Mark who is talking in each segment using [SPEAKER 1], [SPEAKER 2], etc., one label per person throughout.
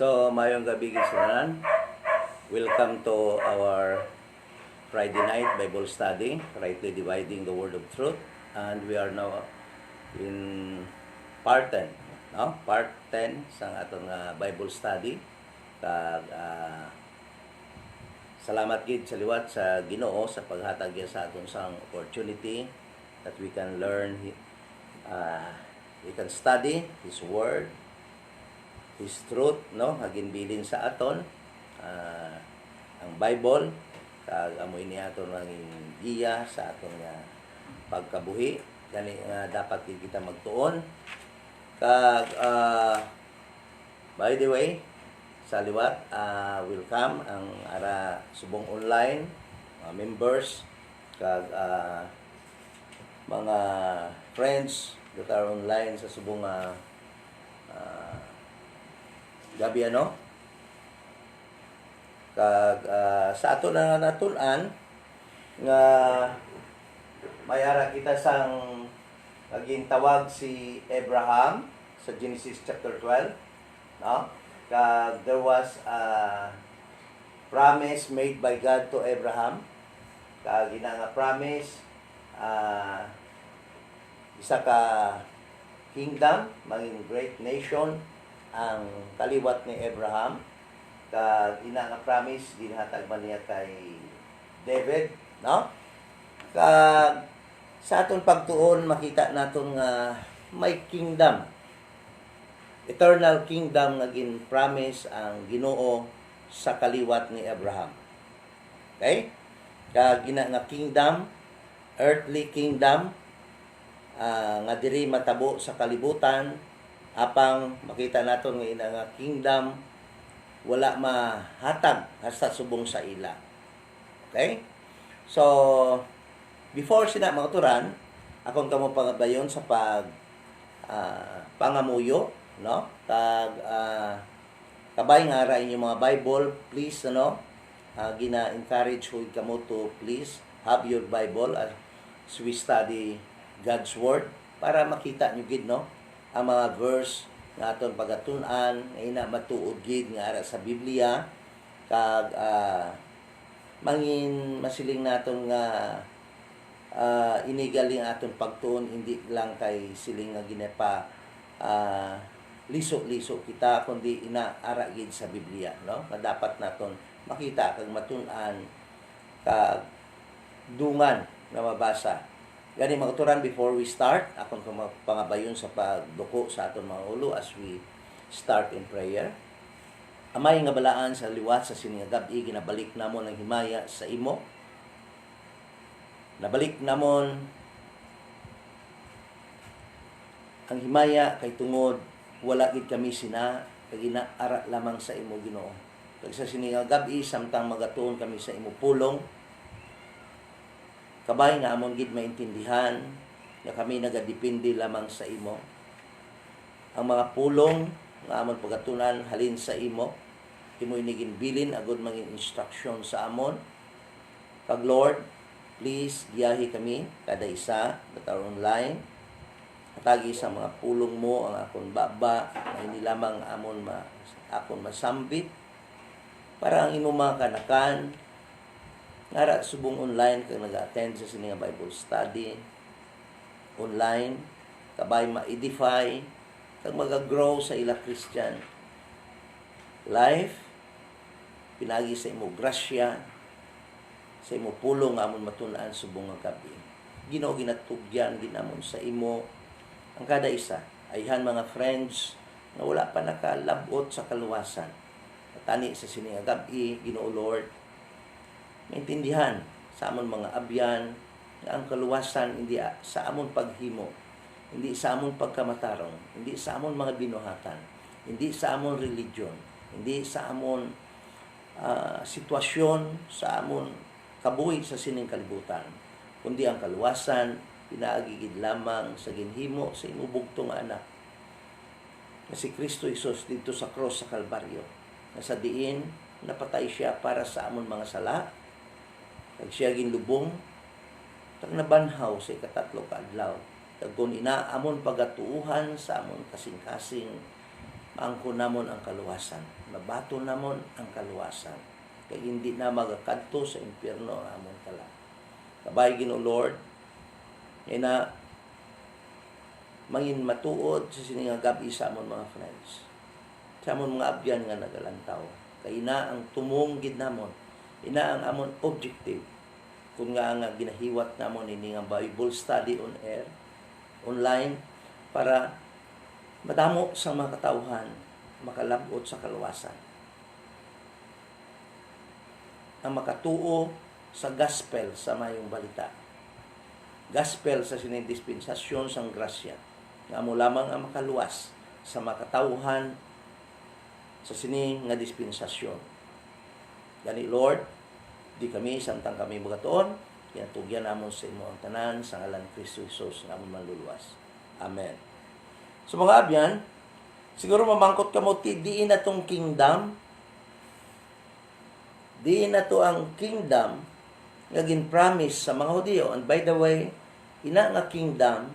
[SPEAKER 1] So, mayong gabi gisunan. Welcome to our Friday night Bible study, rightly dividing the word of truth. And we are now in part 10, no? Part 10 sa atong Bible study. Kag salamat gid sa liwat sa Ginoo sa paghatag niya sa aton sang opportunity that we can learn, we can study His Word, His truth, no? Haginbilin sa aton ang Bible, kag amoy niya aton maging giya sa aton pagkabuhi. Gani dapat kita magtuon. Kag by the way, sa liwat, welcome ang ara subong online members, kag mga friends that are online sa subong gabi ano. Kag sa ato na natun-an nga mayara kita sang naging tawag si Abraham sa Genesis chapter 12, no? Kag there was a promise made by God to Abraham. Kag ina nga promise, isa ka kingdom, maging great nation ang kaliwat ni Abraham. Kag ina nga promise ginhatag man niya kay David, no? Kag sa aton pagtuon makita naton nga may kingdom, eternal kingdom nga gin-promise ang Ginoo sa kaliwat ni Abraham. Okay? Kag ina nga kingdom, earthly kingdom, nga diri matabo sa kalibutan, apang makita naton nga ina nga kingdom wala mahatag hasta subong sa ila. Okay? So, before sina mga turan, akong kamo pangabayon sa pangamuyo, no? Kag kabay nga ra inyong mga Bible, please, ano, gina-encourage ko kamo to please have your Bible as we study God's Word para makita nyo gid, no, ang mga verse nga aton pagatun-an, nga ina matuod gid nga ara sa Biblia. Kag mangin masiling naton nga inigaling aton pagtuon, hindi lang kay siling nga ginepa liso-liso kita, kundi inaara gid sa Biblia, no? Na dapat naton makita kag matun-an kag dungan na mabasa. Gani mga uturan, before we start, akong pangabayon sa pagduko sa aton mga ulo as we start in prayer. Amay nga balaan sa liwat sa sining gabi, ginabalik namon ang himaya sa imo. Nabalik namon ang himaya kay tungod wala gid kami sina, kag inaara lamang sa imo, Ginoo. Kag sa sining gabi samtang magatuon kami sa imo pulong, kabay nga amon gid maintindihan nga kami nagadepende lamang sa imo. Ang mga pulong nga amon pagatunan halin sa imo, imo inigin bilin agud mangin instruction sa amon. Kag Lord, please giyahi kami kada isa that are online. Hatagi sa mga pulong mo ang akon baba na hindi lamang akon masambit para ang imo mga kanakan ngara subong online kag nag-attend sa sining Bible study online, kabay ma-edify kag mag-grow sa ila Christian life. Pinagi sa imo grasya, sa imo pulong nga amon matun-an subong nga gabi. Ginoo, ginatugyan ginamon sa imo ang kada isa. Ayhan mga friends na wala pa nakalabot sa kaluwasan. Tani sa sining gabi, Ginoo Lord, maintindihan sa amon mga abyan nga ang kaluwasan hindi sa amon paghimo, hindi sa amon pagkamatarong, hindi sa amon mga binuhatan, hindi sa amon religion, hindi sa amon sitwasyon, sa amon kabuhi sa sining kalibutan, kundi ang kaluwasan pinaagigid lamang sa ginhimo sa imo bugtong anak na si Kristo Jesus dito sa cross sa Kalbaryo, na sa diin napatay siya para sa amon mga sala. Kag siya ginlubong, kag nabanhaw sa ikatatlo ka adlaw. Kag kun ina amon pagatuuhan sa amon kasing-kasing maangko namon ang kaluwasan, mabato namon ang kaluwasan, kay hindi na magakadto sa impyerno ang amon kala. Kabay Ginoo Lord, na mangin matuod sa sining gabi sa amon mga friends, sa amon mga abyan nga nagalantaw, kay ina ang tumong gid namon, ina ang amon objective, kung nga ginahiwat namon ini nga Bible study on air, online, para madamo sa mga katawhan makalabot sa kaluwasan, ang makatuo sa gospel sa mayong balita, gospel sa sining dispensasyon sang grasya, nga amo lamang ang makaluwas sa makatawhan sa sining nga dispensasyon. Gani Lord, di kami samtang kami bugatoon, kinatugyan namon sa imo ang tanan sa ngalan ni Kristo Jesus nga amon manluluwas. Amen. So mga abyan, siguro mamangkot ka mo, diin na tong kingdom, diin na to ang kingdom nga gin-promise sa mga Hudiyo. And by the way, ina nga kingdom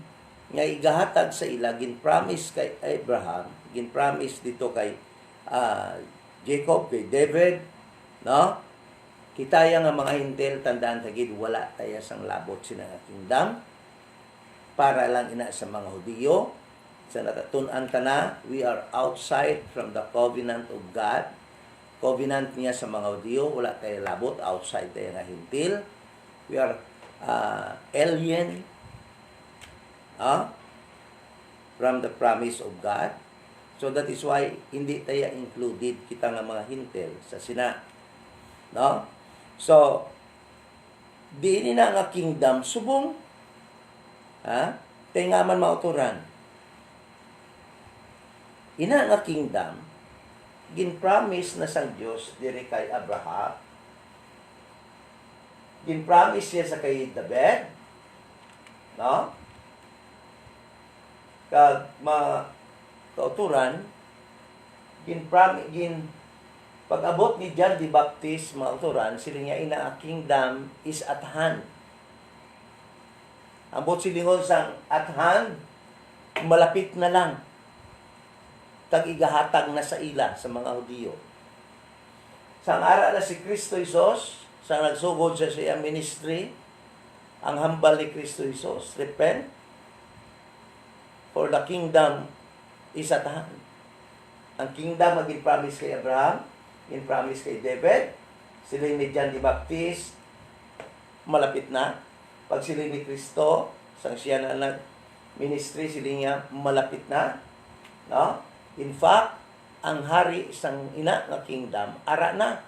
[SPEAKER 1] nga igahatag sa ila, gin-promise kay Abraham, gin-promise dito kay Jacob, kay David, no? Kitaya nga mga hintel, tandaan tagid, wala tayo sang labot sila nga kingdom, para lang ina sa mga Hudiyo. Sa natatun-an ta na, we are outside from the covenant of God. Covenant niya sa mga Hudiyo, wala tayo labot, outside tayo nga hintil. We are alien from the promise of God. So that is why hindi tayo included kita nga mga hintil sa sina. No? So, di na nga kingdom subong. Tayo nga man mauturan. Ina nga kingdom, gin-promise na sang Dios diri kay Abraham, gin-promise siya sa kay David, no? Kag kauturan, pag-abot ni John the Baptist, mauturan, sila nga ina nga kingdom is at hand. Ambot silingon sang at hand, malapit na lang. Tag-igahatag na sa ila sa mga Hudiyo. Sang ara na si Kristo Jesus, sa nagsugod sa siya ministry, ang hambal ni Kristo Jesus, repent, for the kingdom is at hand. Ang kingdom ang gin-promise kay Abraham, gin-promise kay David, sila ni John the Baptist, malapit na. Pag sila ni Kristo, sang siya na nag-ministry, sila niya malapit na. No? In fact, ang hari isang ina nga kingdom, ara na.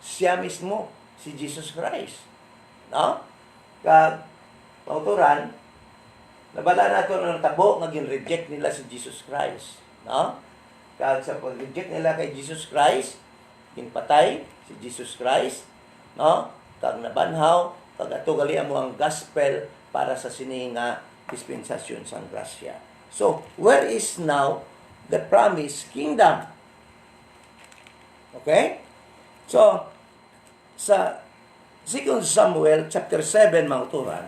[SPEAKER 1] Siya mismo, si Jesus Christ. No? Kag, pauturan, nabala nato ng tabo nga gin-reject nila si Jesus Christ. No? Kag sa pag-reject nila kay Jesus Christ, ginpatay si Jesus Christ. No? Kag nabanhaw, kag ato gali mo ang gospel para sa sini nga dispensasyon sang grasya. So, where is now the promised kingdom? Okay? So, sa 2 Samuel chapter 7, mauturan,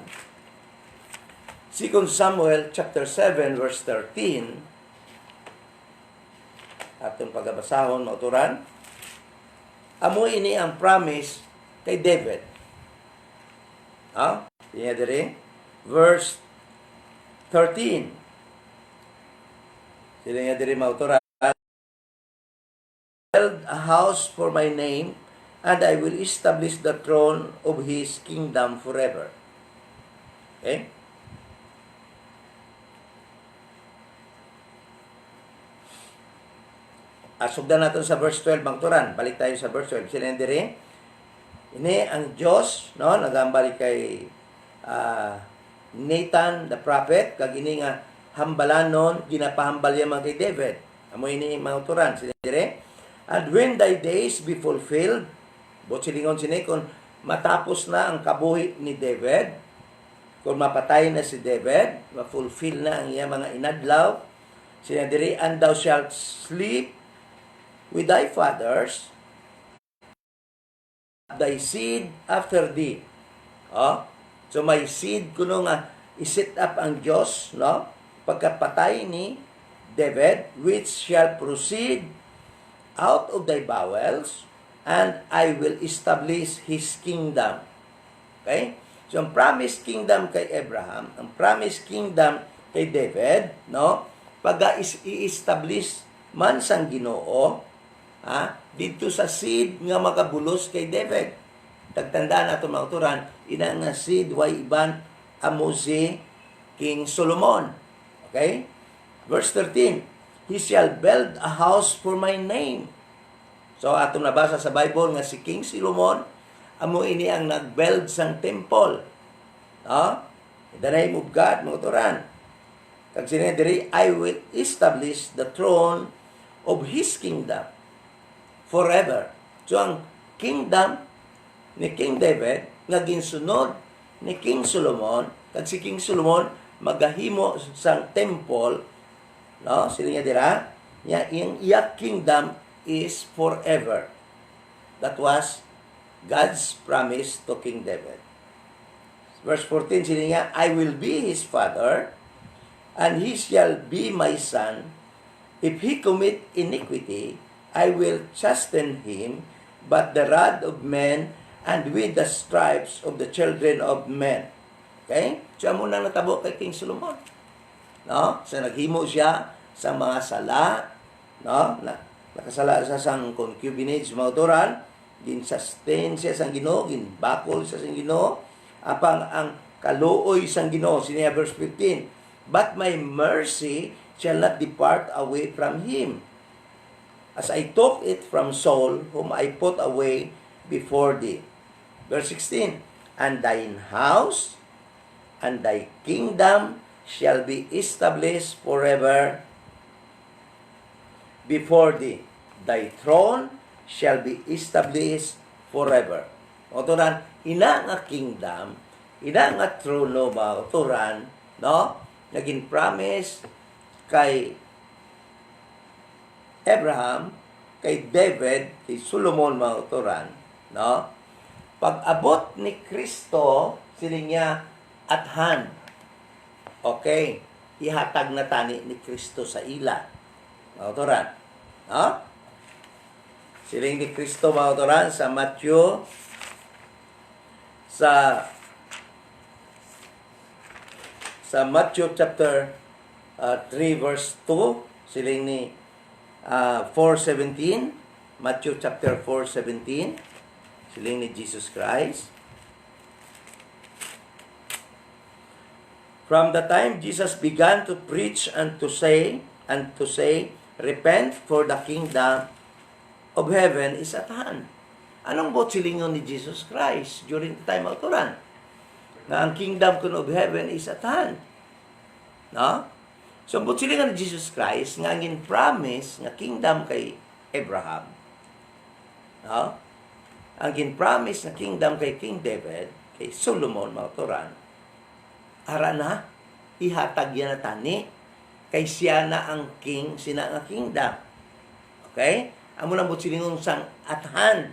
[SPEAKER 1] 2 Samuel chapter 7, verse 13, atong pagabasahon, mauturan, amoy ini ang promise kay David. Tingnan diri, verse 13. Sila nga diri mauturan, build a house for my name, and I will establish the throne of his kingdom forever. Okay? Sugdan natin sa verse 12, mauturan. Balik tayo sa verse 12. Sila nga diri, ini ang Diyos, no, nagambali kay Nathan the prophet, kag ini nga hambalanon, ginapahambal yaman kay David. Amo ini mauturan sila dire. And when thy days be fulfilled, bot silingon sini kung matapos na ang kabuhi ni David, kung mapatay na si David, ma-fulfill na ang iyang mga inadlaw, sila dire, and thou shalt sleep with thy fathers, thy seed after thee. So may seed kuno nga i-set up ang Dios, no? Pagkapatay ni David, which shall proceed out of thy bowels, and I will establish his kingdom. Okay? So, ang promised kingdom kay Abraham, ang promised kingdom kay David, no? Pag i-establish man sang Ginoo, dito sa seed nga makabulos kay David. Tagtandaan nato mga uturan, ina nga seed way iban amo si King Solomon. Okay? Verse 13, he shall build a house for my name. So atong nabasa sa Bible nga si King Solomon amo ini ang nag-build sang temple. In the name of God, mga uturan. Kag sinediri, I will establish the throne of his kingdom forever. So ang kingdom ni King David nga ginsunod ni King Solomon, kag si King Solomon magahimo sang temple, no? Sila nga dira, yung iya kingdom is forever. That was God's promise to King David. Verse 14, sila nga, I will be his father, and he shall be my son. If he commit iniquity, I will chasten him, but the rod of men and with the stripes of the children of men. Okay? Siya muna natabo kay King Solomon. No? So naghimo siya sa mga sala, no? Nakasala sa sang concubinage, mautoran, gin-sustain siya sang Ginoo, ginbakol siya sang Ginoo, apang ang kaluoy sang Ginoo, siya verse 15, but my mercy shall not depart away from him, as I took it from Saul, whom I put away before thee. Verse 16, and thine house and thy kingdom shall be established forever before thee. Thy throne shall be established forever. Otoran, ina nga kingdom, ina nga trono ba, otoran, no? Naging promise kay Abraham, kay David, kay Solomon, mga otoran, no? Pag-abot ni Kristo, sila niya at hand. Okay, ihatag na tani ni Kristo sa ila. Mga otoran, no? Siling ni Kristo, mga otoran, sa Matthew, sa Matthew chapter 3 verse 2, siling ni 4:17, Matthew chapter 4:17, siling ni Jesus Christ. From the time Jesus began to preach and to say, repent, for the kingdom of heaven is at hand. Anong bot silingon ni Jesus Christ during the time of Quran? Na ang kingdom of heaven is at hand. No? So, bot silingon ni Jesus Christ nga ang promise nga kingdom kay Abraham. No? Ang promise na kingdom kay King David, kay Solomon, mga Quran, ara na, ihatag yan na tani, kay siya na ang king, sina ang kingdom. Okay? Amo lang bot silingon sang at hand.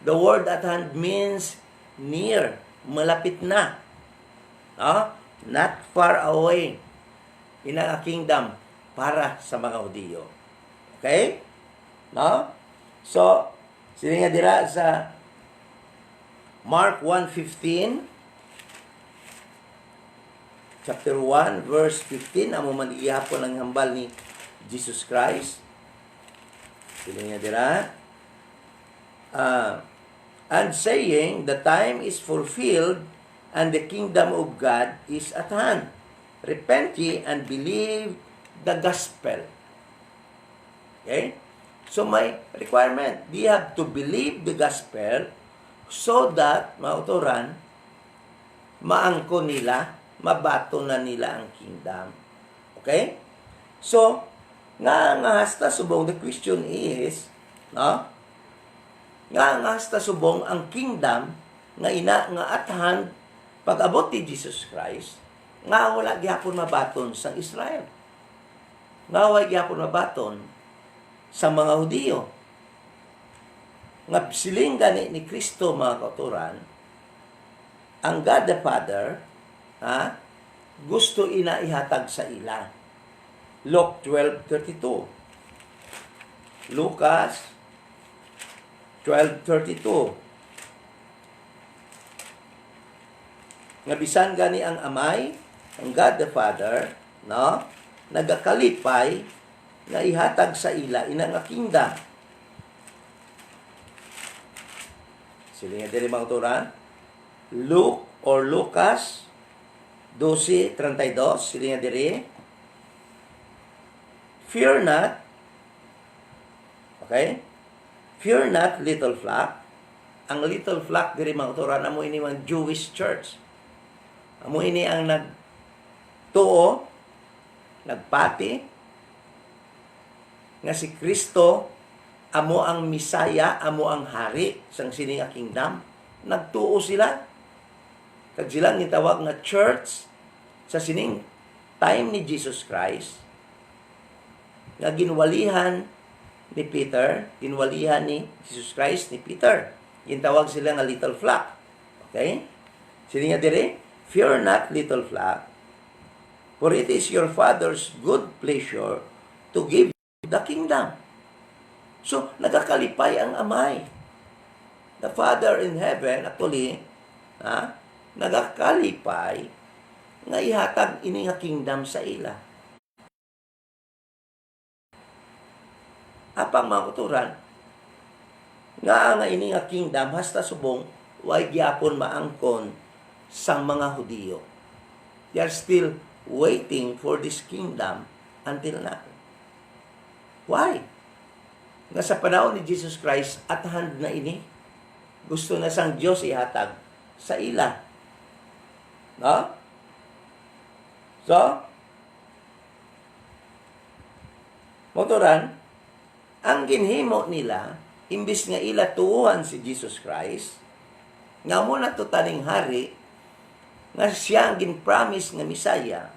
[SPEAKER 1] The word at hand means near, malapit na. No? Not far away. Ina ang kingdom para sa mga Hudiyo. Okay? No? So, sila nga dira sa Mark 1:15, chapter 1, verse 15, amo man ihapon ang hambal ni Jesus Christ. Sila nga dira. And saying, the time is fulfilled, and the kingdom of God is at hand. Repent ye and believe the gospel. Okay? So may requirement. They have to believe the gospel so that, mauturan, maangko nila, mabato na nila ang kingdom. Okay? So, nga hasta subong, the question is, no? Nga hasta subong ang kingdom nga ina nga at hand pag-abot ni Jesus Christ, nga wala gyapon mabaton sa Israel. Nga wala gyapon mabaton sa mga Hudiyo. Nga siling gani ni Kristo, mga kauturan, ang God the Father, gusto ina ihatag sa ila. Luke 12:32. Lucas 12:32. Nga bisan gani ang amay, ang God the Father, no, nagakalipay nga ihatag sa ila ina nga kingdom. Sila nga diri mga turan. Luke or Lucas 12:32, sila nga diri. Fear not. Okay? Fear not, little flock. Ang little flock diri mga turan amo ini mga Jewish church. Amo ini ang nagtuo, nagpati nga si Kristo amo ang Misaya, amo ang hari sang sini nga kingdom. Nagtuo sila. Kag sila gitawag nga church sa sining time ni Jesus Christ. Nga ginwalihan ni Peter, ginwalihan ni Jesus Christ ni Peter. Gintawag sila nga little flock. Okay? Sini nga dire, fear not, little flock, for it is your Father's good pleasure to give the kingdom. So, nagakalipay ang amay. The Father in heaven, actually, nagakalipay nga ihatag ini nga kingdom sa ila. Apang mga kuturan, nga ini nga kingdom, hasta subong, way gyapon maangkon sang mga Hudiyo. They are still waiting for this kingdom until now. Why? Nga sa panahon ni Jesus Christ, at hand na ini. Gusto na sang Diyos ihatag sa ila. No? So, motoran, ang ginhimo nila, imbis nga ila tuuhan si Jesus Christ, nga muna to taning hari, nga siya ang gin-promise nga Misaya,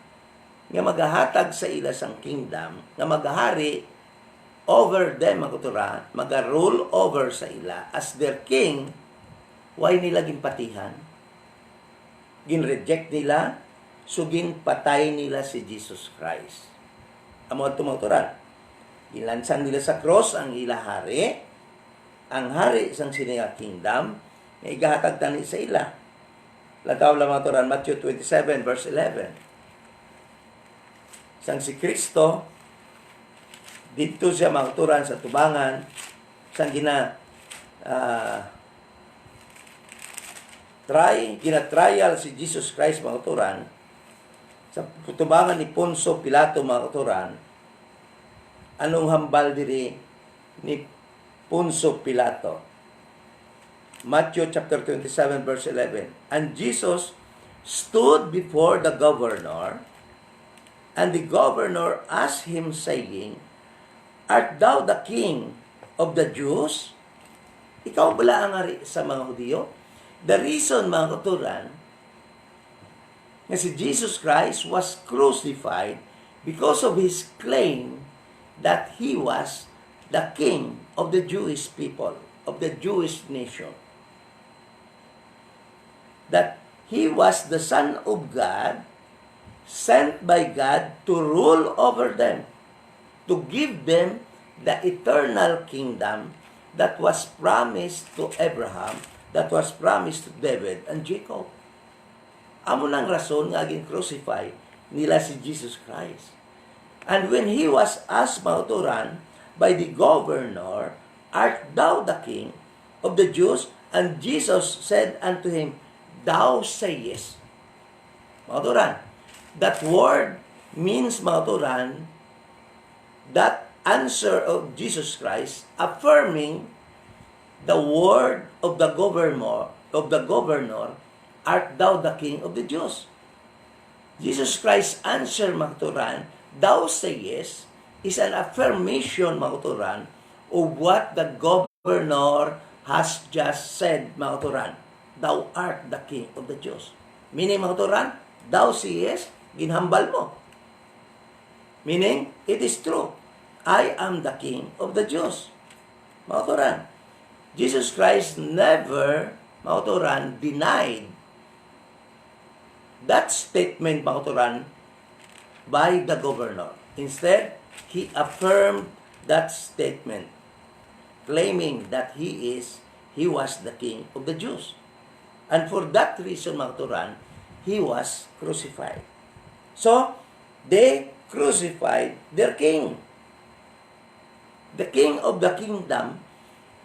[SPEAKER 1] nga magahatag sa ila sang kingdom, nga magahari over them, magutura, maga-rule over sa ila as their king. Why nila ginpatihan? Gin-reject nila, so ginpatay nila si Jesus Christ. Amo ito magutura, ginlansan nila sa cross ang ila hari, ang hari sang siniya kingdom, nga igahatag tani sa ila. Lataw lang mga turan, Matthew 27, verse 11. Sang si Kristo, dito siya mga turan sa tubangan, sang gina-trial si Jesus Christ mga turan, sa tubangan ni Poncio Pilato mga turan, anong hambal diri ni Poncio Pilato? Matthew chapter 27 verse 11. And Jesus stood before the governor, and the governor asked him, saying, Art thou the king of the Jews? Ikaw bala ang ari sa mga Hudiyo? The reason, mga kuturan, na si Jesus Christ was crucified because of his claim that he was the king of the Jewish people, of the Jewish nation. That he was the Son of God, sent by God to rule over them, to give them the eternal kingdom that was promised to Abraham, that was promised to David and Jacob. Amo nang rason nga gin-crucify nila si Jesus Christ. And when he was asked mauturan by the governor, Art thou the king of the Jews? And Jesus said unto him, Thou sayest. Mauturan, that word means, mauturan, that answer of Jesus Christ affirming the word of the governor, Art thou the king of the Jews? Jesus Christ answer, mauturan, Thou sayest, is an affirmation, mauturan, of what the governor has just said, mauturan. Thou art the king of the Jews. Meaning, mauturan, thou sayest, ginhambal mo. Meaning, it is true. I am the king of the Jews. Mauturan, Jesus Christ never, mauturan, denied that statement, mauturan, by the governor. Instead, he affirmed that statement, claiming that he was the king of the Jews. And for that reason, mga turan, he was crucified. So, they crucified their king. The king of the kingdom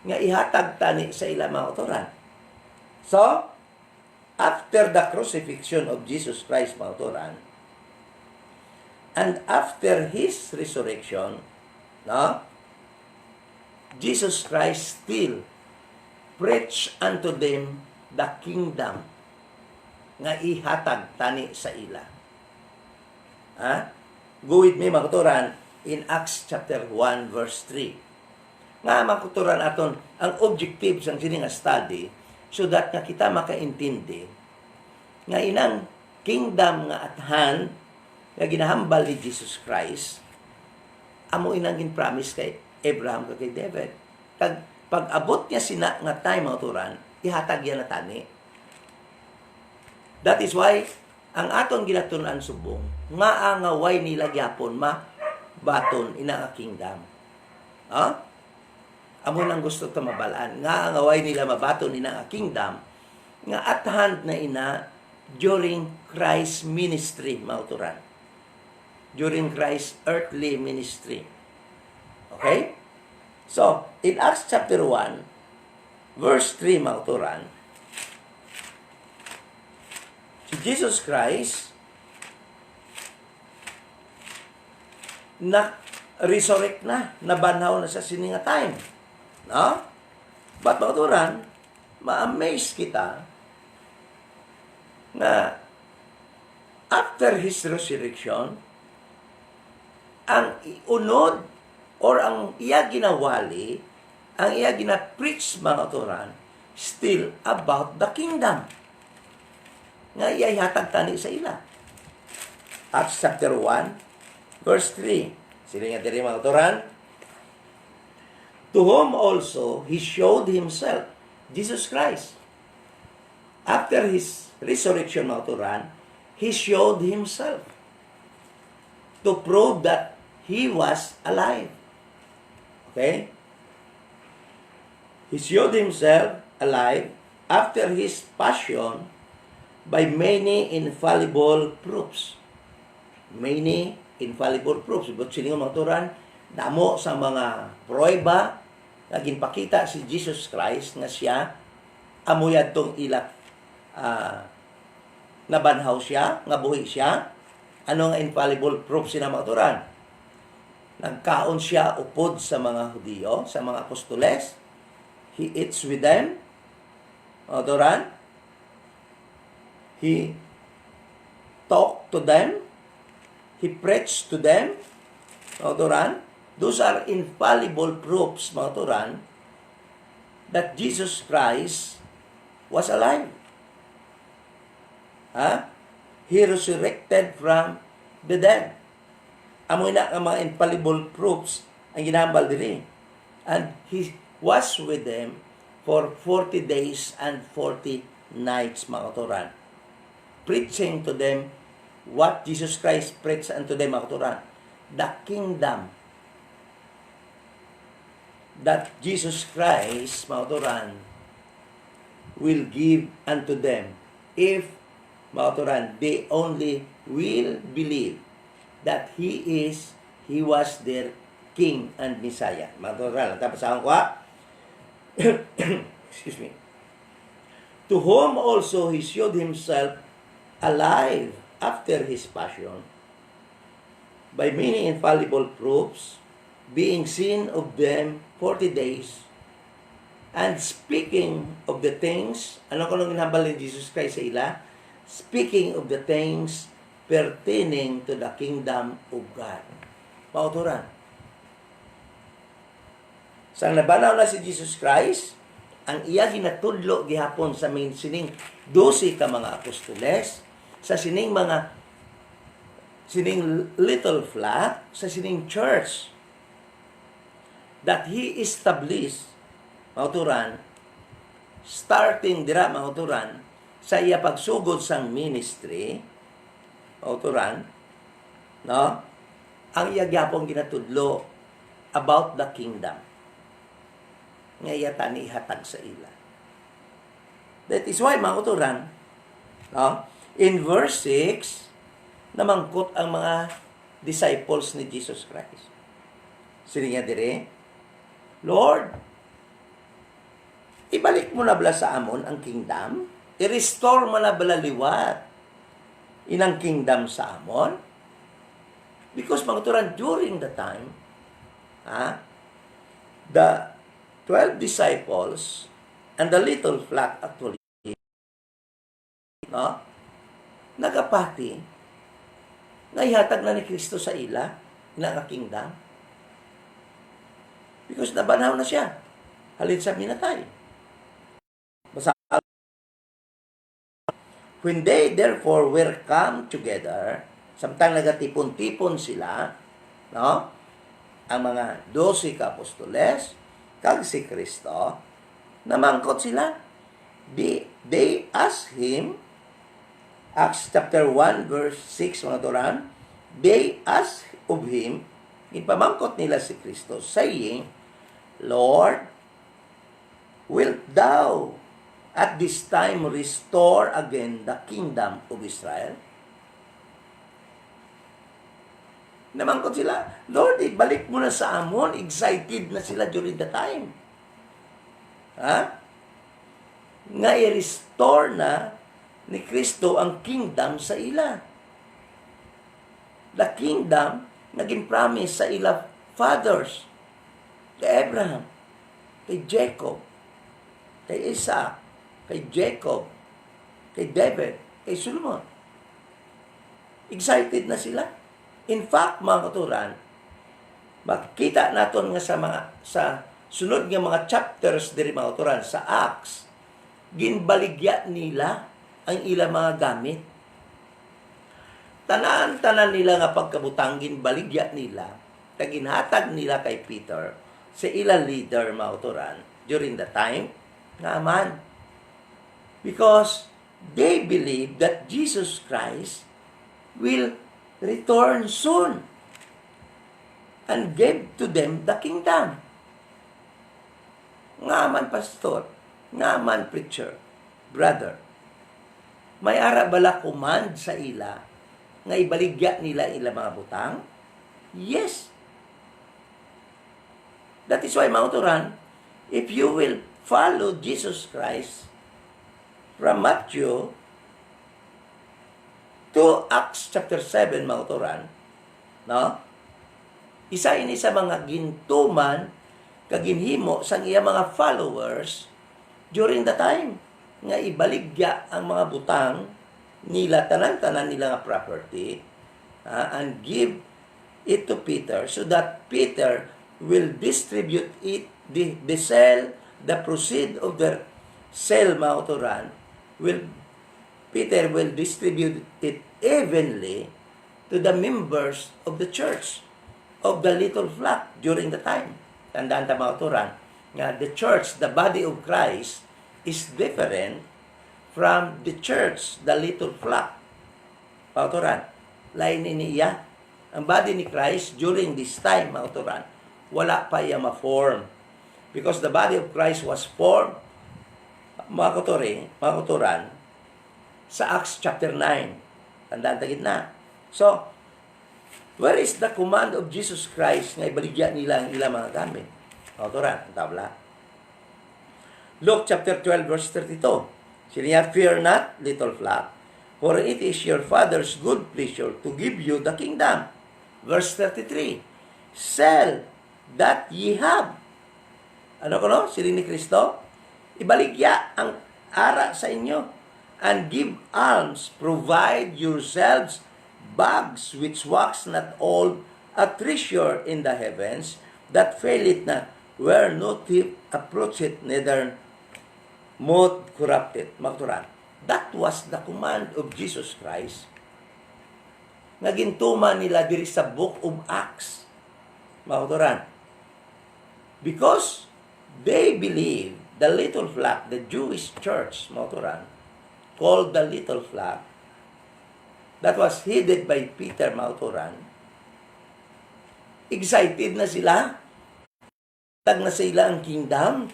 [SPEAKER 1] nga ihatag tani sa ila mga turan. So, after the crucifixion of Jesus Christ, mga turan, and after his resurrection, no, Jesus Christ still preached unto them the kingdom nga ihatag tani sa ila. Go with me, mga turan, in Acts chapter 1 verse 3. Nga makuturan aton ang objective sang sini nga study so that nga kita makaintindi nga inang kingdom nga at hand nga ginahambal ni Jesus Christ amo inang gin-promise kay Abraham kay David. Kag pag-abot niya sina nga time mga turan, ihatag yan na tani. That is why ang aton ginatun-an subong nga ang way nila gyapon baton ina nga kingdom. Amo nang gusto ta mabalaan nga ang way nila mabaton ina nga kingdom nga at hand na ina during Christ's ministry, mauturan. During Christ's earthly ministry. Okay? So, in Acts chapter 1, verse 3, mauturan, si Jesus Christ na-resurrect na, nabanhaw na sa sininga time. No? But mauturan, ma-amaze kita na after his resurrection, ang unod or ang iya ginawali, ang iya gina-preach mga turan, still about the kingdom. Nga iya ihatag tani sa ila. Acts chapter 1, verse 3. Sila nga diri mga turan, to whom also he showed himself, Jesus Christ. After his resurrection, mga turan, he showed himself to prove that he was alive. Okay? He showed himself alive after his passion by many infallible proofs. Many infallible proofs. But sila mga turan, damo sa mga prueba na ginpakita si Jesus Christ nga siya amuyad tong ilak nabanhaw siya, nga buhi siya. Ano nga infallible proof sina mga turan? Nagkaon siya upod sa mga Hudiyo, sa mga apostoles. He eats with them. Mga turan. He talked to them. He preached to them. Mga turan. Those are infallible proofs, mga turan, that Jesus Christ was alive. He resurrected from the dead. Amoy na ang mga infallible proofs ang ginambal diri. And he was with them for 40 days and 40 nights, mga turan, preaching to them what Jesus Christ preached unto them, mga turan. The kingdom that Jesus Christ, mga turan, will give unto them if, mga turan, they only will believe that he was their King and Messiah. Mga turan, tapasahan ko excuse me. To whom also he showed himself alive after his passion by many infallible proofs, being seen of them 40 days, and speaking of the things, ano ko nung ginambal ni Jesus Christ sa ila? Speaking of the things pertaining to the kingdom of God. Pauturan. Sang nabanaw na si Jesus Christ, ang iya ginatudlo gihapon sa sining 12 ka mga apostoles, sa sining little flock, sa sining church, that he established, mauturan, starting dira, mauturan, sa iya pagsugod sang ministry, mauturan, no? ang iyagyapong ginatudlo about the kingdom. Nga iyata ni ihatag sa ila. That is why, mga kuturan, no? In verse 6, namangkot ang mga disciples ni Jesus Christ. Sili nga dire, Lord, ibalik mo na bala sa amon ang kingdom? I-restore mo na bala liwat inang kingdom sa amon? Because, mga kuturan, during the time, the 12 disciples and the little flock actually, no? Nagapati nga ihatag na ni Kristo sa ila nga kingdom. Because nabanaw na siya. Halin sa minatay. Basta, when they therefore were come together, samtang nagatipon-tipon sila, no? Ang mga 12 ka-apostoles, kag si Kristo, namangkot sila. They asked him, Acts chapter 1, verse 6, mga turan, they asked of him, ipamangkot nila si Kristo, saying, Lord, wilt thou at this time restore again the kingdom of Israel? Namangkot sila, Lord, ibalik mo na sa amon. Excited na sila during the time. Nga i-restore na ni Kristo ang kingdom sa ila. The kingdom naging promise sa ila fathers, kay Abraham, kay Jacob, kay Isaac, kay Jacob, kay David, kay Solomon. Excited na sila. In fact, mga katuran, makita natin nga sa sunod nga mga chapters diri, mga katuran, sa Acts, ginbaligya nila ang ilang mga gamit. Tanan nila nga pagkabutang ginbaligya nila, taginhatag nila kay Peter, sa ilang leader, mga katuran, during the time, naman. Because they believe that Jesus Christ will return soon and give to them the kingdom. Ngaman pastor, ngaman preacher, brother, may ara bala command sa ila nga ibaligya nila ila mga butang? Yes. That is why, mga turan, if you will follow Jesus Christ from Matthew to Acts chapter 7, mga turan, no? Isa ini sa mga gintuman kaginhimo sang iya mga followers during the time nga ibaligya ang mga butang nila, tanan nila nga property, and give it to Peter so that Peter will distribute it, the sale, the proceed of their sale, mga uturan, Peter will distribute it evenly to the members of the church, of the little flock during the time. Tandaan ta, mga uturan, nga the church, the body of Christ, is different from the church, the little flock. Pauturan, lain niya. Ang body ni Christ during this time, pauturan, wala pa iya ma-form. Because the body of Christ was formed, mga kuturan, sa Acts chapter 9. Tandaan tagit na. So, where is the command of Jesus Christ na ibaligya nila ang ilang mga gamit? Pauturan, ang tabla. Luke chapter 12, verse 32. Siniya, fear not, little flock, for it is your Father's good pleasure to give you the kingdom. Verse 33. Sell that ye have. Ano ko no? Sili ni Kristo? Ibaligya ang ara sa inyo. And give alms. Provide yourselves bags which wax not old, a treasure in the heavens, that faileth not, where no thief approacheth, neither moth corrupted. Magturan. That was the command of Jesus Christ. Nagintuman nila diri sa book of Acts. Magturan. Because they believe the little flock, the Jewish church, magturan, called the little flock, that was headed by Peter, magturan, excited na sila. Tag na sila ang kingdom.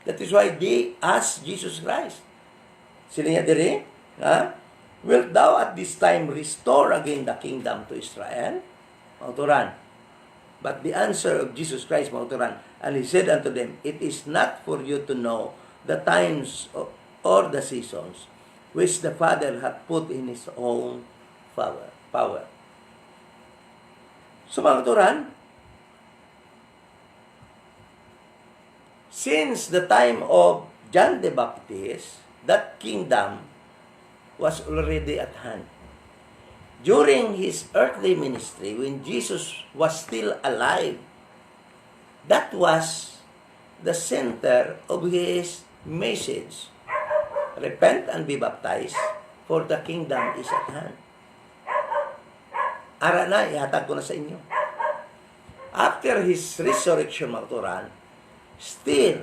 [SPEAKER 1] That is why they asked Jesus Christ. Sila niya dire, ha? Wilt thou at this time restore again the kingdom to Israel? Mauturan. But the answer of Jesus Christ, mauturan, and he said unto them, it is not for you to know the times or the seasons which the Father hath put in his own power. So, mauturan, since the time of John the Baptist, that kingdom was already at hand. During his earthly ministry, when Jesus was still alive, that was the center of his message. Repent and be baptized, for the kingdom is at hand. Ara na, ihatag ko na sa inyo. After his resurrection, mauturan, still,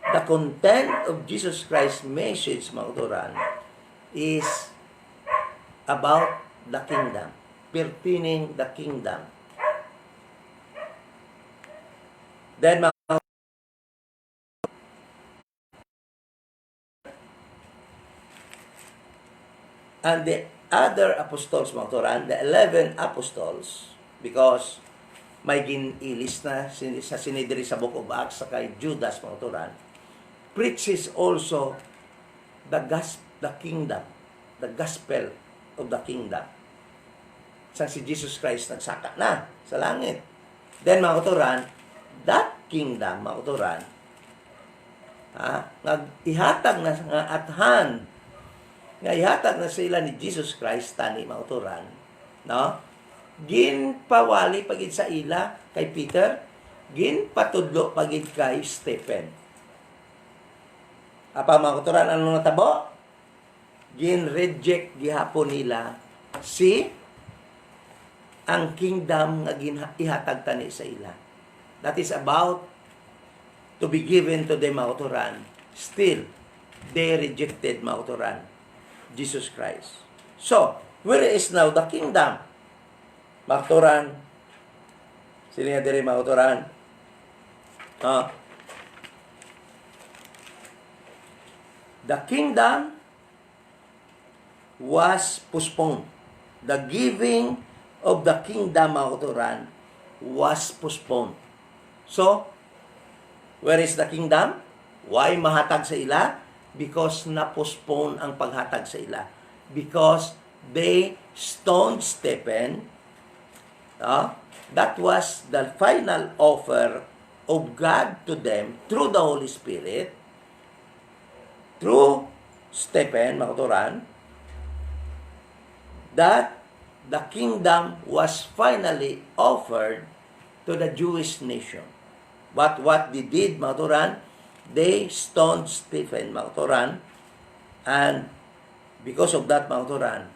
[SPEAKER 1] the content of Jesus Christ's message, mauturan, is about the kingdom, pertaining the kingdom. Then, and the other apostles, mauturan, the 11 apostles, because may ginilis na sa sinidiri sa Book of Acts sa kay Judas, mauturan, preaches also the kingdom, the gospel of the kingdom. Sa si Jesus Christ nagsaka na sa langit. Then, mauturan, that kingdom, mauturan, ihatag na nga at hand, nga ihatag na sila ni Jesus Christ, tani, mauturan, no? Ginpawali pagid sa ila kay Peter, ginpatudlo pagid kay Stephen. Apa, mauturan, ano natabo? Gin-reject gihapon nila ang kingdom nga ihatag tani sa ila. That is about to be given to them, mauturan. Still, they rejected, mauturan, Jesus Christ. So, where is now the kingdom? Mauturan. Sila nga diri, mauturan. The kingdom was postponed. The giving of the kingdom, mauturan, was postponed. So, where is the kingdom? Why mahatag sa ila? Because na-postpone ang paghatag sa ila. Because they stoned Stephen. That was the final offer of God to them through the Holy Spirit, through Stephen, mauturan, that the kingdom was finally offered to the Jewish nation. But what they did, mauturan, they stoned Stephen, mauturan, and because of that, mauturan,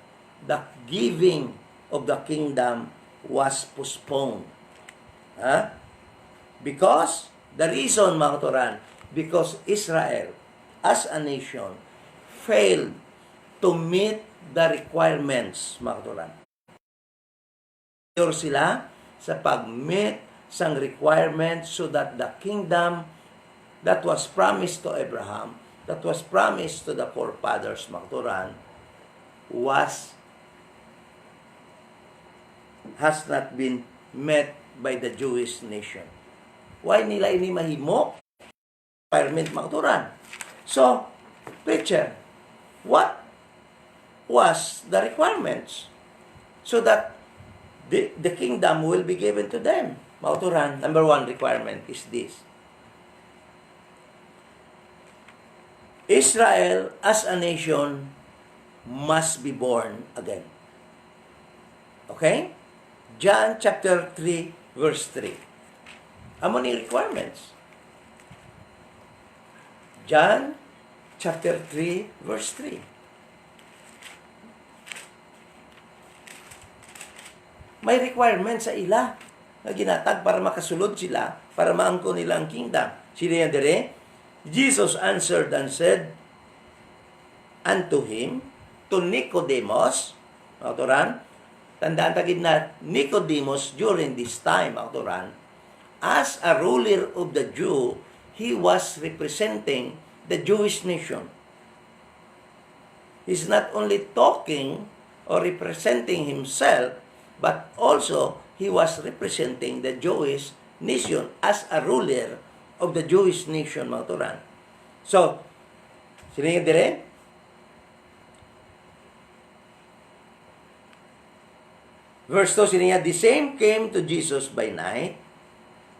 [SPEAKER 1] the giving of the kingdom was postponed. Because, the reason, mauturan, because Israel, as a nation, failed to meet the requirements, mauturan. Sila sa pag-meet sang requirements so that the kingdom that was promised to Abraham, that was promised to the forefathers, mauturan, has not been met by the Jewish nation. Why nila ini mahimo? Requirement, mauturan. So, preacher, what was the requirements so that the kingdom will be given to them? Mauturan, number one requirement is this. Israel as a nation must be born again. Okay? John chapter 3 verse 3. Amo ni requirements. John chapter 3 verse 3. May requirement sa ila na ginatag para makasulod sila, para maangko nila ang kingdom. Sila yan dire, Jesus answered and said unto him, to Nicodemus, mauturan, tandaan tagid na Nicodemus during this time, autoran, as a ruler of the Jew, he was representing the Jewish nation. He's not only talking or representing himself, but also he was representing the Jewish nation as a ruler of the Jewish nation, mga turan. So, sino yung dire? Verse 2, sino niya, the same came to Jesus by night,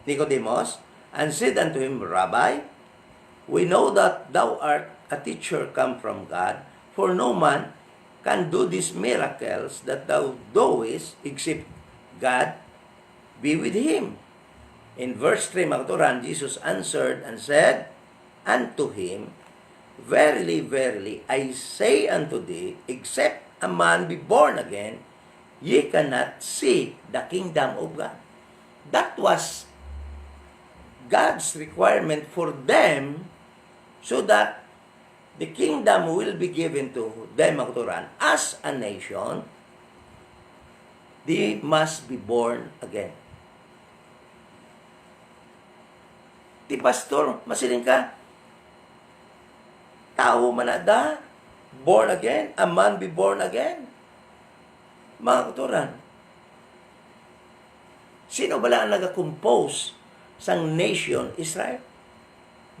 [SPEAKER 1] Nicodemus, and said unto him, Rabbi, we know that thou art a teacher come from God, for no man can do these miracles that thou doest, except God be with him. In verse 3, mga turan, Jesus answered and said unto him, Verily, verily, I say unto thee, except a man be born again, ye cannot see the kingdom of God. That was God's requirement for them, so that the kingdom will be given to them, mga turan, as a nation. They must be born again. Ti pastor, masiling ka, tao manada, born again, a man be born again. Mga kauturan, sino bala ang nag-compose sang nation Israel?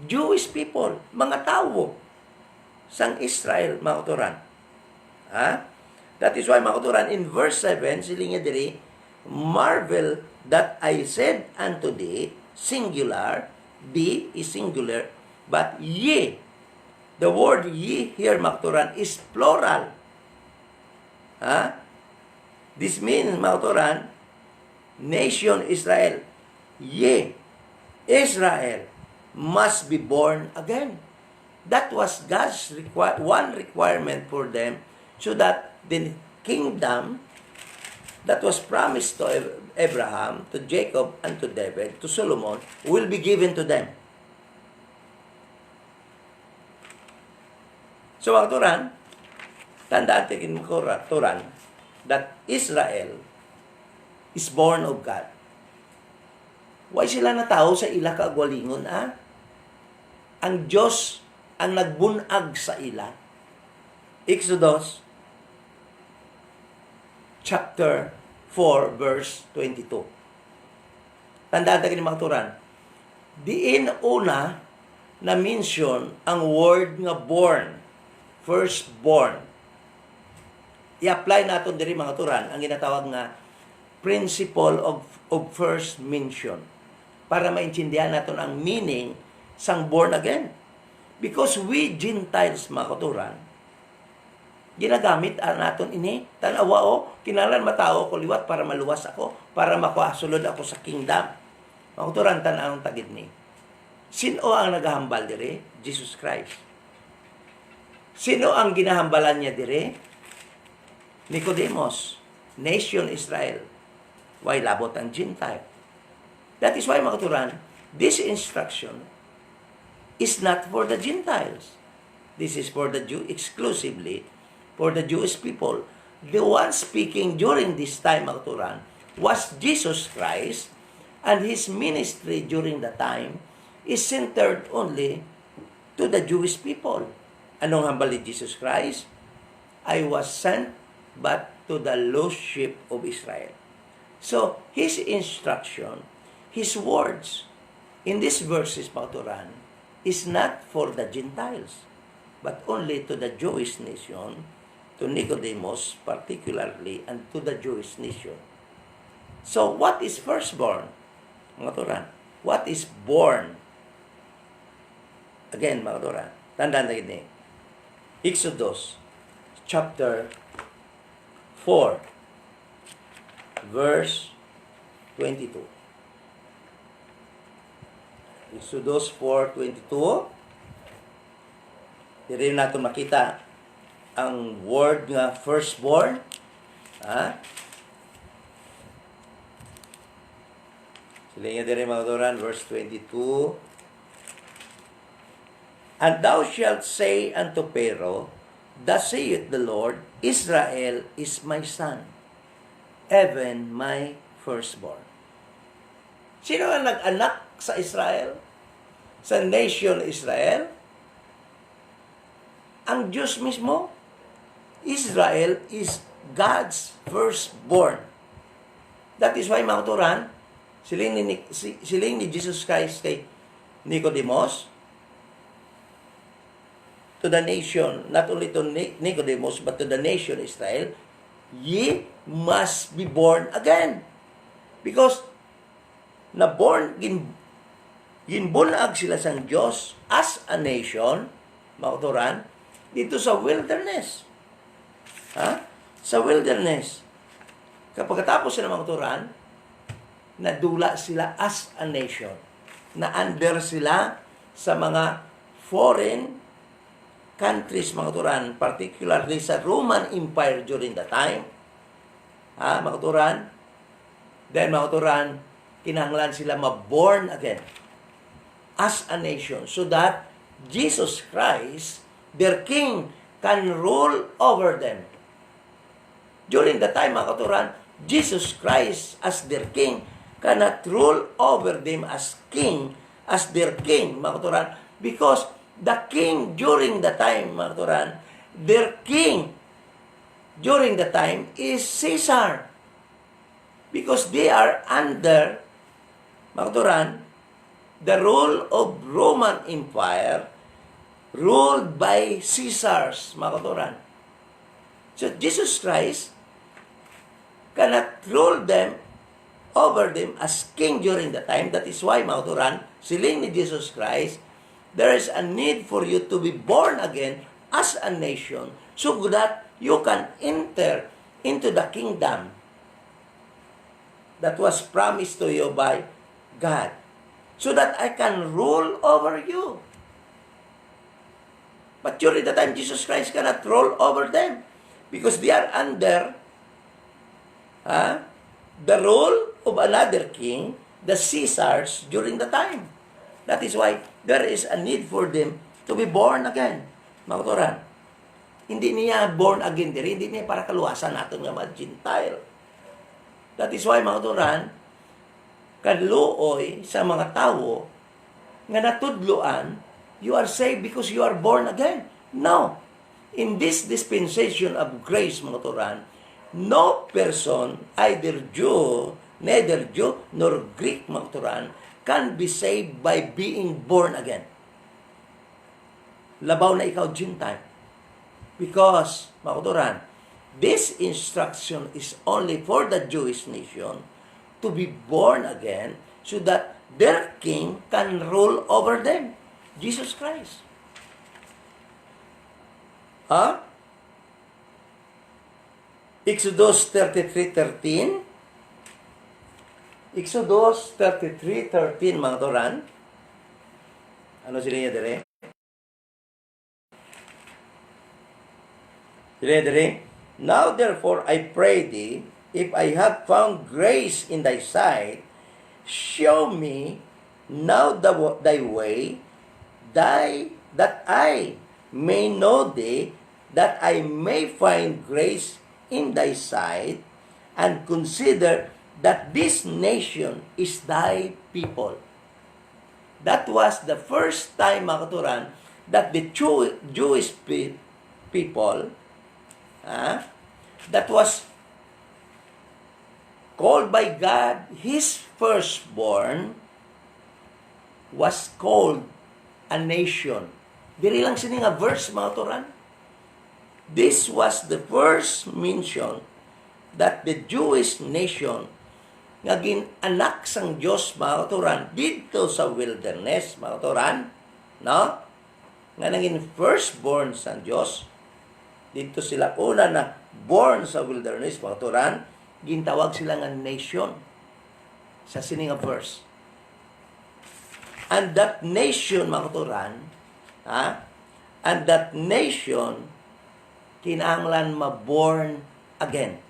[SPEAKER 1] Jewish people, mga tao sang Israel, mga kauturan. Ha? That is why, mga kauturan, in verse 7, siling niya diri, marvel that I said unto thee, singular, thee is singular, but ye, the word ye here, mga kauturan, is plural. Ha? This means, mga kauturan, nation Israel, ye, Israel, must be born again. That was God's one requirement for them, so that the kingdom that was promised to Abraham, to Jacob, and to David, to Solomon, will be given to them. So, mga turan, tandaan tigin mga turan, that Israel is born of God. Why sila natao sa ila kaagwalingon, Ang Diyos ang nagbunag sa ila. Exodus chapter 4, verse 22. Tandaan tayo mga turan. Diin una na mention ang word nga born, firstborn. I-apply natin diri mga turan ang ginatawag nga principle of first mention para maintindihan natin ang meaning sang born again. Because we Gentiles, mga katuran, ginagamit natin ini, tanawa kinalan matao ko liwat para maluwas ako, para makasulod ako sa kingdom. Mga katuran, tanang tagid ni. Sino ang naghahambal dire? Jesus Christ. Sino ang ginahambalan niya dire? Nicodemus, nation Israel. Why labot ang Gentile? That is why, mga katuran, this instruction is not for the Gentiles. This is for the Jew, exclusively for the Jewish people. The one speaking during this time, mga katuran, was Jesus Christ, and his ministry during the time is centered only to the Jewish people. Anong hambal ni Jesus Christ? I was sent but to the lost sheep of Israel. So, his instruction, his words, in these verses, mga katuran, is not for the Gentiles, but only to the Jewish nation, to Nicodemus particularly, and to the Jewish nation. So, what is firstborn? Mga turan, what is born? Again, mga turan, tandaan na gini. Exodus chapter 4, verse 22. Exodus 4:22. Diri natin makita ang word nga firstborn. Sila nga diri mga turan, verse 22. And thou shalt say unto Pharaoh, Thus saith the Lord, Israel is my son, even my firstborn. Sino ang nag-anak sa Israel? Sa nation Israel? Ang Diyos mismo. Israel is God's firstborn. That is why, mga turan, siling ni Jesus Christ kay Nicodemus, to the nation, not only to Nicodemus, but to the nation Israel, ye must be born again. Because, ginbunag sila sa Diyos as a nation, mga turan, dito sa wilderness. Sa wilderness. Kapag tapos sila mga turan, nadula sila as a nation. Na under sila sa mga foreign countries, mga turan, particularly sa Roman Empire during the time. Mga turan. Then, mga turan, kinahanglan sila ma-born again as a nation so that Jesus Christ, their King, can rule over them. During the time, mga katuran, Jesus Christ as their King cannot rule over them as King, as their King, mga katuran, because the King during the time, mga katuran, their King during the time is Caesar. Because they are under, mga katuran, the rule of Roman Empire ruled by Caesars, mga katuran. So, Jesus Christ cannot rule them over them as king during the time. That is why, mga katuran, siling ni Jesus Christ, there is a need for you to be born again as a nation so that you can enter into the kingdom that was promised to you by God. So that I can rule over you. But during the time, Jesus Christ cannot rule over them because they are under the rule of another king, the Caesars, during the time. That is why there is a need for them to be born again. Mga katuran, hindi niya born again diri, hindi niya para kaluwasan natin nga mga Gentile. That is why, mga katuran, kadluoy sa mga tao nga natudloan, you are saved because you are born again. No. In this dispensation of grace, mga katuran, no person, neither Jew nor Greek, mga katuran, can be saved by being born again. Labaw na ikaw, Gentile. Because, mga katuran, this instruction is only for the Jewish nation to be born again so that their king can rule over them. Jesus Christ. Exodus 33:13. Exodus 33:13, mga katuran. Ano sila niya dire? Now therefore I pray thee, if I have found grace in thy sight, show me now thy way, that I may know thee, that I may find grace in thy sight, and consider that this nation is thy people. That was the first time, mga katuran, that the Jewish people that was called by God, his firstborn, was called a nation. Diri lang sini nga verse, mga katuran. This was the first mention that the Jewish nation nga ginanak sang Dios, mga katuran, dito sa wilderness, mga katuran, no? Nga naging firstborn sang Dios, dito sila una na born sa wilderness, mga katuran, gintawag sila nga nation sa sininga verse. And that nation, mga katuran, and that nation kinahanglan ma-born again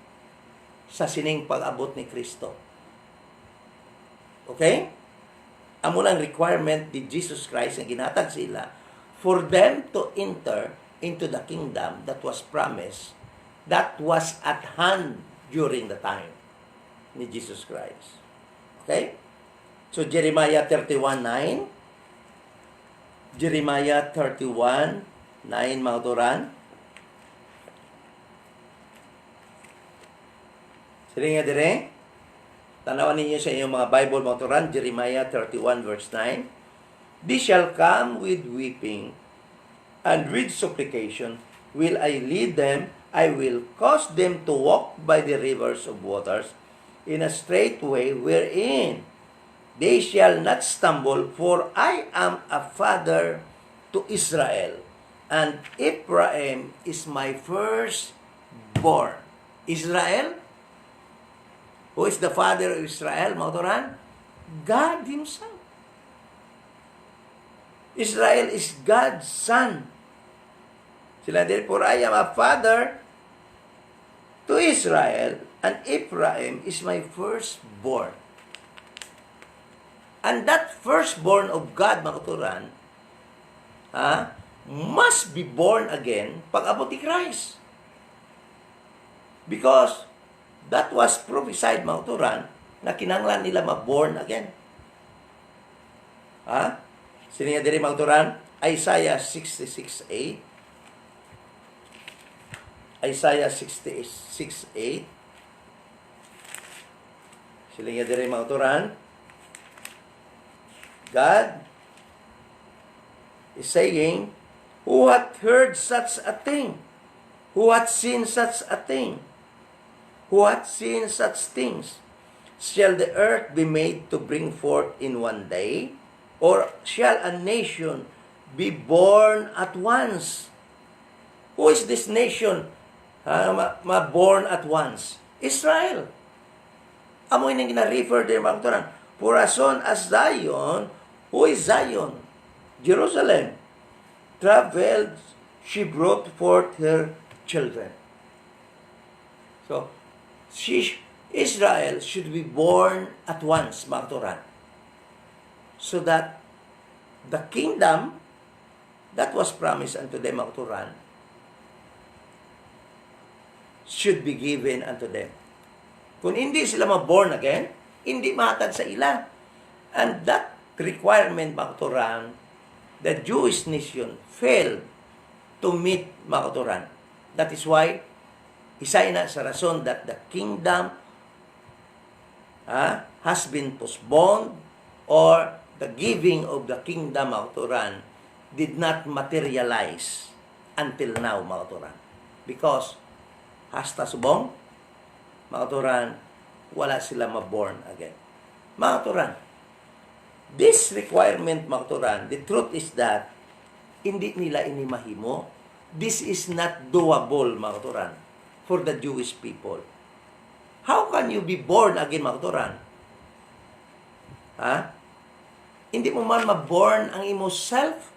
[SPEAKER 1] sa sining pag-abot ni Kristo. Okay? Amo lang requirement ni Jesus Christ na ginatag sila for them to enter into the kingdom that was promised, that was at hand during the time. ni Jesus Christ. Okay? So, Jeremiah 31:9. Jeremiah 31:9, mga turan. Sige nga dire. Tanawan ninyo sa inyong mga Bible, mga turan. Jeremiah 31 verse 9. They shall come with weeping, and with supplication will I lead them. I will cause them to walk by the rivers of waters in a straight way wherein they shall not stumble, for I am a father to Israel, and Ephraim is my firstborn. Israel? Who is the father of Israel, mga turan? God Himself. Israel is God's son. Sila din, for I am a father to Israel, and Ephraim is my firstborn. And that firstborn of God, mga turan, must be born again pag abot ni Christ. Because that was prophesied, mga turan, na kinanglan nila ma-born again. Sino nga diri, mga turan? Isaiah 66:8. Isaiah 66:8. Sila nga diri, mga turan. God is saying, who hath heard such a thing? Who hath seen such a thing? Who hath seen such things? Shall the earth be made to bring forth in one day? Or shall a nation be born at once? Who is this nation born at once? Israel. Amoy nang gina-refer din, mga turan. For as soon as Zion, who is Zion? Jerusalem. Traveled, she brought forth her children. So, Israel should be born at once, mga turan. So that the kingdom that was promised unto them, mga turan, should be given unto them. Kung hindi sila ma-born again, hindi matag sa ila. And that requirement, mga turan, the Jewish nation failed to meet, mga turan. That is why, isa na sa rason that the kingdom has been postponed, or the giving of the kingdom, mga turan, did not materialize until now, mga turan. Because hasta subong, mga turan, wala sila ma-born again. Mga turan, this requirement, mga turan, the truth is that hindi nila ini mahimo. This is not doable, mga turan, for the Jewish people. How can you be born again, mga turan? Hindi mo man ma-born ang imo self.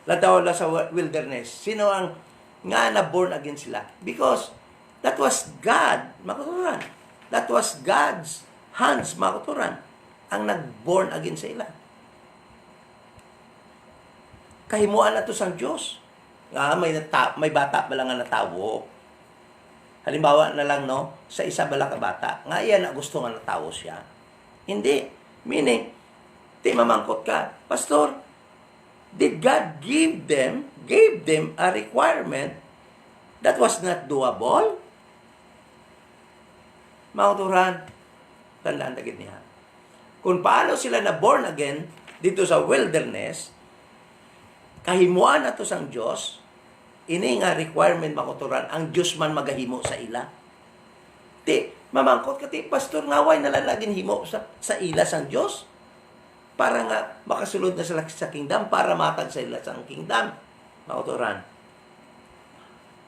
[SPEAKER 1] Latawala sa wilderness. Sino ang nga na-born again sila? Because that was God, mga turan. That was God's hands, mga turan, ang nag-born again sa ila. Kahimuan na to sang Diyos. May bata ba lang nga natawo? Halimbawa na lang, no, sa isa bala ka bata, nga iyan na gusto nga natawo siya. Hindi. Meaning, di mamangkot ka, Pastor, did God gave them a requirement that was not doable? Mga turan, tandaan tagit niya. Kung paano sila na born again dito sa wilderness, kahimuan na to sang Diyos, ini nga requirement, mga turan, ang Diyos man magahimo sa ila. Mamangkot ka, Pastor, ngaway nalalagin himo sa ila sang Diyos para nga makasulod na sila sa kingdom, para matag sa ila sang kingdom. Mga turan,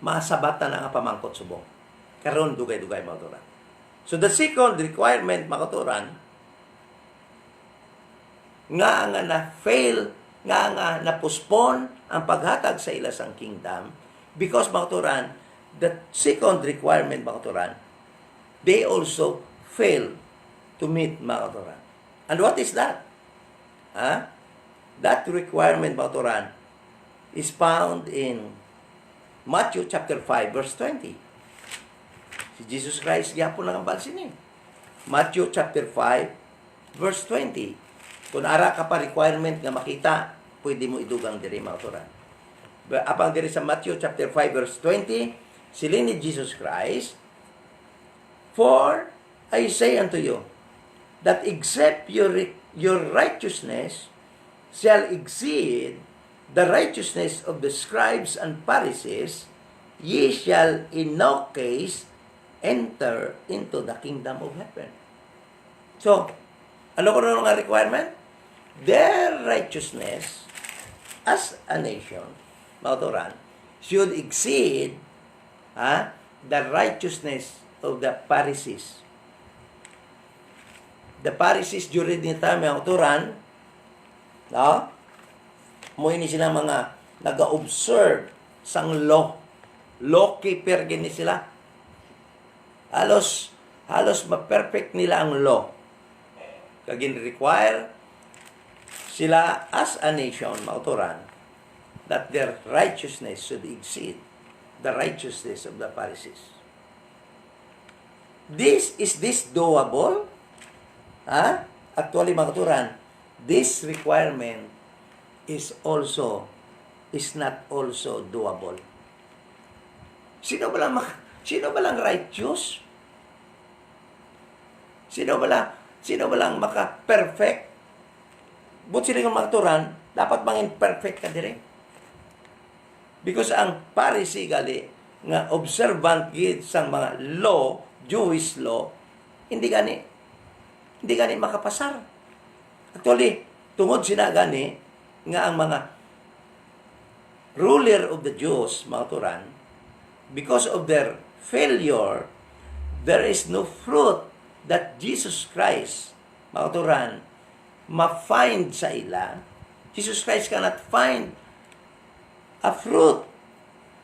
[SPEAKER 1] masabatan na nga pamangkot subong. Karon dugay-dugay, mga turan. So the second requirement, mga turan, nga na-fail, nga na-postpone ang paghatag sa ila sang kingdom, because, mga turan, the second requirement, mga turan, they also fail to meet, mga turan. And what is that? That requirement, mga turan, is found in Matthew chapter 5, verse 20. Si Jesus Christ, gyapon lang ang balsin eh. Matthew chapter 5, verse 20. Kung ara ka pa requirement nga makita, pwede mo idugang diri mautoran. Apang diri sa Matthew chapter 5, verse 20, silin ni Jesus Christ, "For I say unto you, that except your righteousness shall exceed the righteousness of the scribes and Pharisees, ye shall in no case enter into the kingdom of heaven." So, ano ko na nga requirement? Their righteousness as a nation, mautoran, should exceed the righteousness of the Pharisees. The Pharisees during the time ng uturan, no? Muini sila mga nag-observe sang law. Law keeper gini sila. Halos ma-perfect nila ang law. Kagin require sila as a nation, mauturan, that their righteousness should exceed the righteousness of the Pharisees. Is this doable? Actually, mga katuran, this requirement is not also doable. Sino ba lang righteous? Sino ba lang maka-perfect? But sila ng mga katuran, dapat mangin perfect ka dire. Because ang Pharisee gali nga observant gid sang mga law, Jewish law, hindi gani makapasar. Actually, tungod sila gani nga ang mga ruler of the Jews, mga turan, because of their failure, there is no fruit that Jesus Christ, mga turan, ma-find sa ila. Jesus Christ cannot find a fruit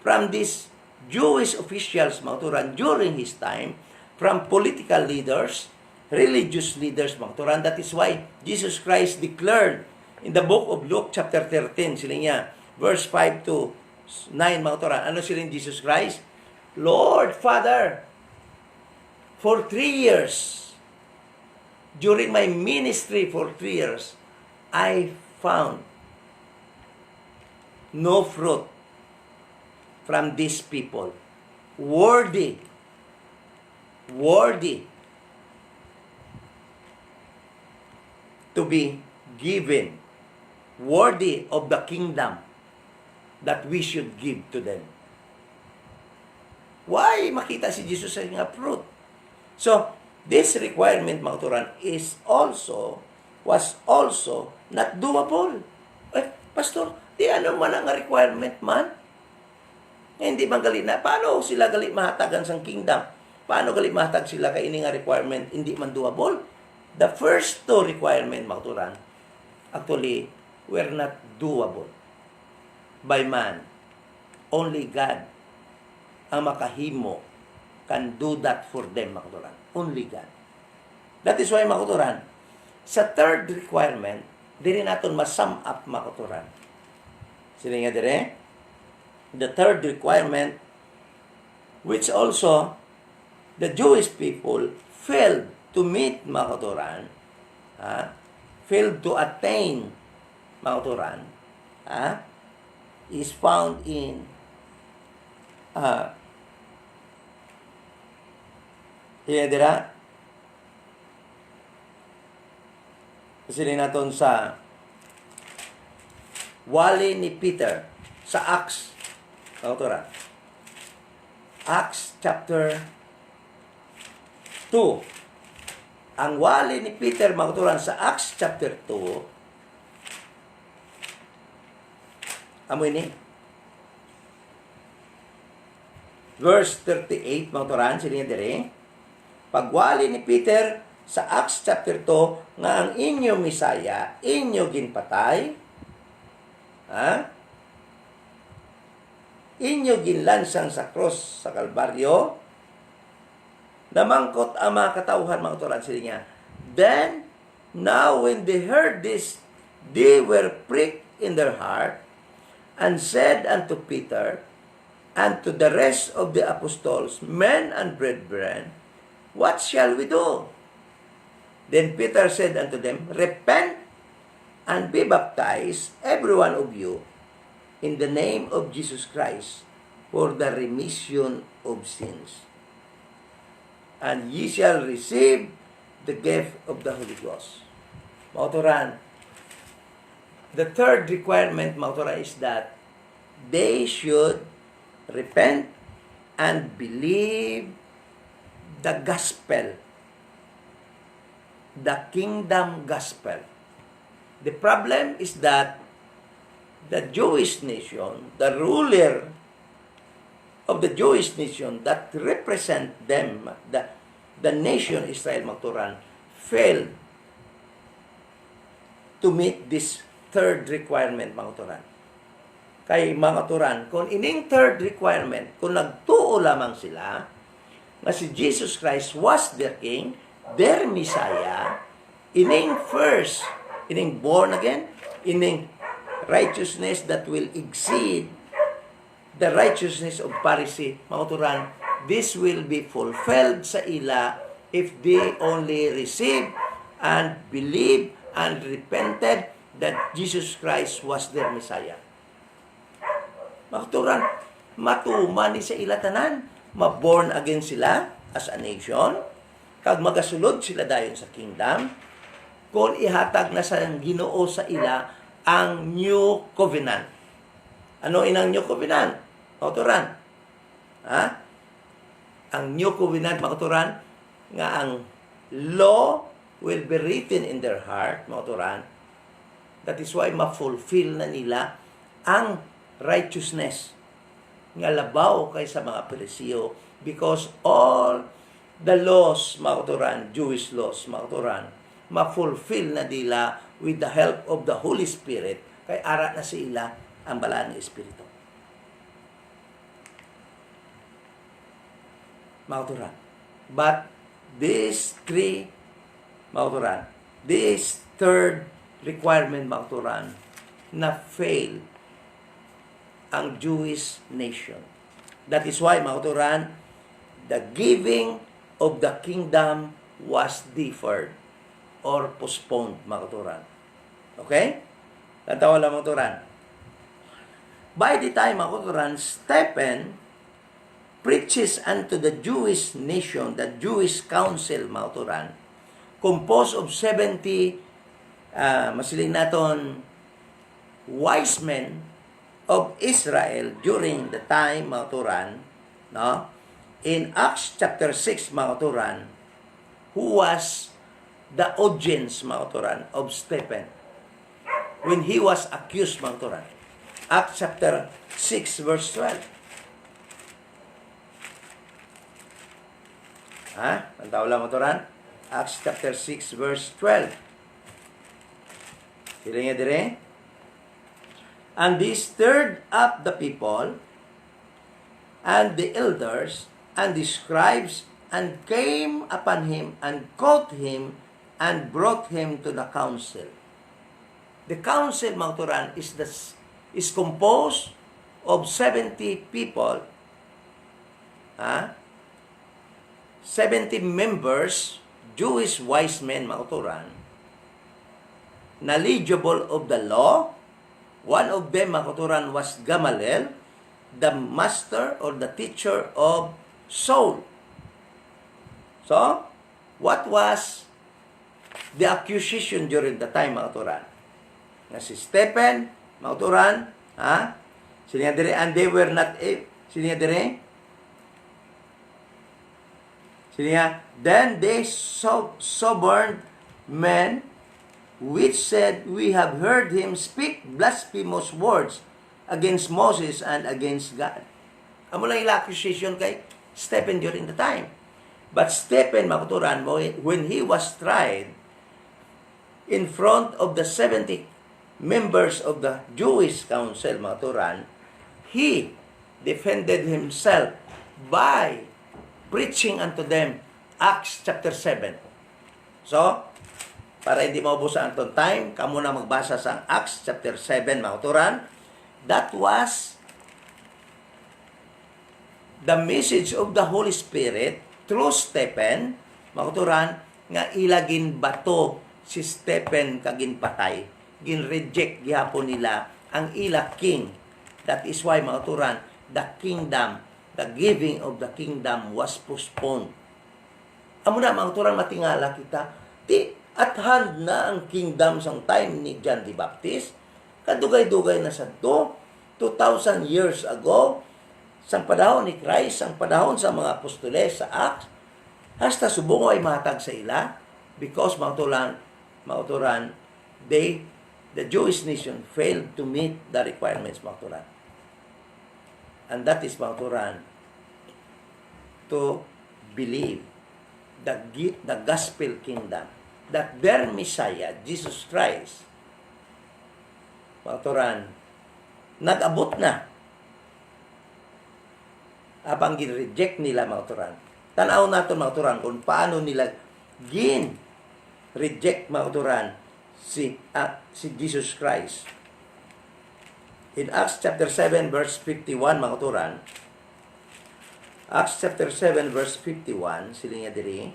[SPEAKER 1] from these Jewish officials, mga turan, during his time, from political leaders, religious leaders, mga turan. That is why Jesus Christ declared in the book of Luke chapter 13, sila niya, verse 5 to 9, mga turan. Ano sila Jesus Christ? Lord, Father, for 3 years, during my ministry for 3 years, I found no fruit from these people worthy to be given, worthy of the kingdom that we should give to them. Why makita si Jesus sa nga fruit? So, this requirement, mga turan, was also not doable. Pastor, di ano man ang requirement man? Hindi man gali na. Paano sila gali mahatagan sang kingdom? Paano gali mahatag sila kay ini nga requirement? Hindi man doable. The first two requirement, mga turan, actually, were not doable by man. Only God ang makahimo can do that for them, mga turan. Only God. That is why, mga turan, sa third requirement, diri naton ma-sum up, mga turan. Sila nga dire, the third requirement, which also the Jewish people failed to meet, mga katuran, failed to attain, mga katuran, is found in dira kasi naton sa wali ni Peter sa Acts, mga katuran, Acts chapter 2. Ang wali ni Peter, mga katuran, sa Acts chapter 2, amoy ni verse 38, mga katuran, sila dire, pagwali ni Peter sa Acts chapter 2, nga ang inyo Misaya, inyo ginpatay, inyo ginlansang sa cross sa Kalbaryo, namangkot ang mga katauhan, mga katuran, sila niya. Then, now when they heard this, they were pricked in their heart, and said unto Peter, and to the rest of the apostles, men and brethren, what shall we do? Then Peter said unto them, Repent and be baptized, every one of you, in the name of Jesus Christ, for the remission of sins. And ye shall receive the gift of the Holy Ghost. Mauturan, the third requirement, mauturan, is that they should repent and believe the gospel, the kingdom gospel. The problem is that the Jewish nation, the ruler of the Jewish nation that represent them, the nation Israel, mauturan, failed to meet this third requirement, mauturan. Kay mga turan, kung ining third requirement, kung nagtuo lamang sila, na si Jesus Christ was their King, their Messiah, ining first, ining born again, ining righteousness that will exceed the righteousness of Pharisee, mga turan, this will be fulfilled sa ila if they only receive and believe and repented that Jesus Christ was their Messiah. Mga turan, matuman ni sa ila tanan, ma-born again sila as a nation, kag magasulod sila dayon sa kingdom, kung ihatag na sa Ginoo sa ila ang New Covenant. Ano inang New Covenant? Mauturan. Ha? Ang New Covenant, mauturan, nga ang law will be written in their heart, mauturan. That is why ma-fulfill na nila ang righteousness nga labaw kay sa mga Pariseo, because all the laws, mauturan, Jewish laws, mauturan, ma-fulfill na nila with the help of the Holy Spirit, kay ara na sila ang balaan ng Espiritu. Mauturan. But these three, mauturan, this third requirement, mauturan, na fail ang Jewish nation. That is why, mauturan, the giving of the kingdom was deferred or postponed, mauturan. Okay? Tatawa lang, mauturan. By the time, mauturan, Stephen preaches unto the Jewish nation, the Jewish council, mauturan, composed of 70, masiling naton, wise men of Israel during the time, mauturan, no? In Acts chapter 6, mauturan, who was the audience, mauturan, of Stephen when he was accused, mauturan. Acts chapter 6, verse 12. Ha? Pantaw lang, mauturan? Acts chapter 6, verse 12. Sila nga dire? And they stirred up the people and the elders and the scribes and came upon him and caught him and brought him to the council. The council, mauturan, is composed of 70 people, 70 members, Jewish wise men, mauturan, knowledgeable of the law. One of them, mauturan, was Gamaliel, the master or the teacher of Saul. So, what was the accusation during the time, mauturan? Na si Stephen, mauturan, siniya dire, and they were not, siniya dire, siniya, then they sobered men, which said, we have heard him speak blasphemous words against Moses and against God. Amo lang yung accusation kay Stephen during the time. But Stephen, mauturan, when he was tried in front of the 70 members of the Jewish council, mauturan, he defended himself by preaching unto them Acts chapter 7. So, para hindi maubusan ang time, kamo na magbasa sa Acts chapter 7, mauturan. That was the message of the Holy Spirit through Stephen, mauturan, nga ilagin bato si Stephen kagin patay. Gin-reject gihapon nila ang ila king. That is why mga turan, the kingdom, the giving of the kingdom was postponed. Amo na mga turan matingala kita, at hand na ang kingdom sang time ni John the Baptist. Kadugay-dugay na sa 2,000 years ago, sang panahon ni Christ, sang panahon sa mga apostoles sa Acts, hasta subong ay matag sa ila because mauturan, the Jewish nation failed to meet the requirements, mauturan. And that is mauturan to believe the gospel kingdom, that their Messiah, Jesus Christ, mauturan, nag-abot na. Apang gin-reject nila, mauturan. Tanaw natin, mauturan, kung paano nila gin-reject, mauturan, si Jesus Christ. In Acts chapter 7, verse 51, mauturan, Acts chapter 7, verse 51, sila nga diri,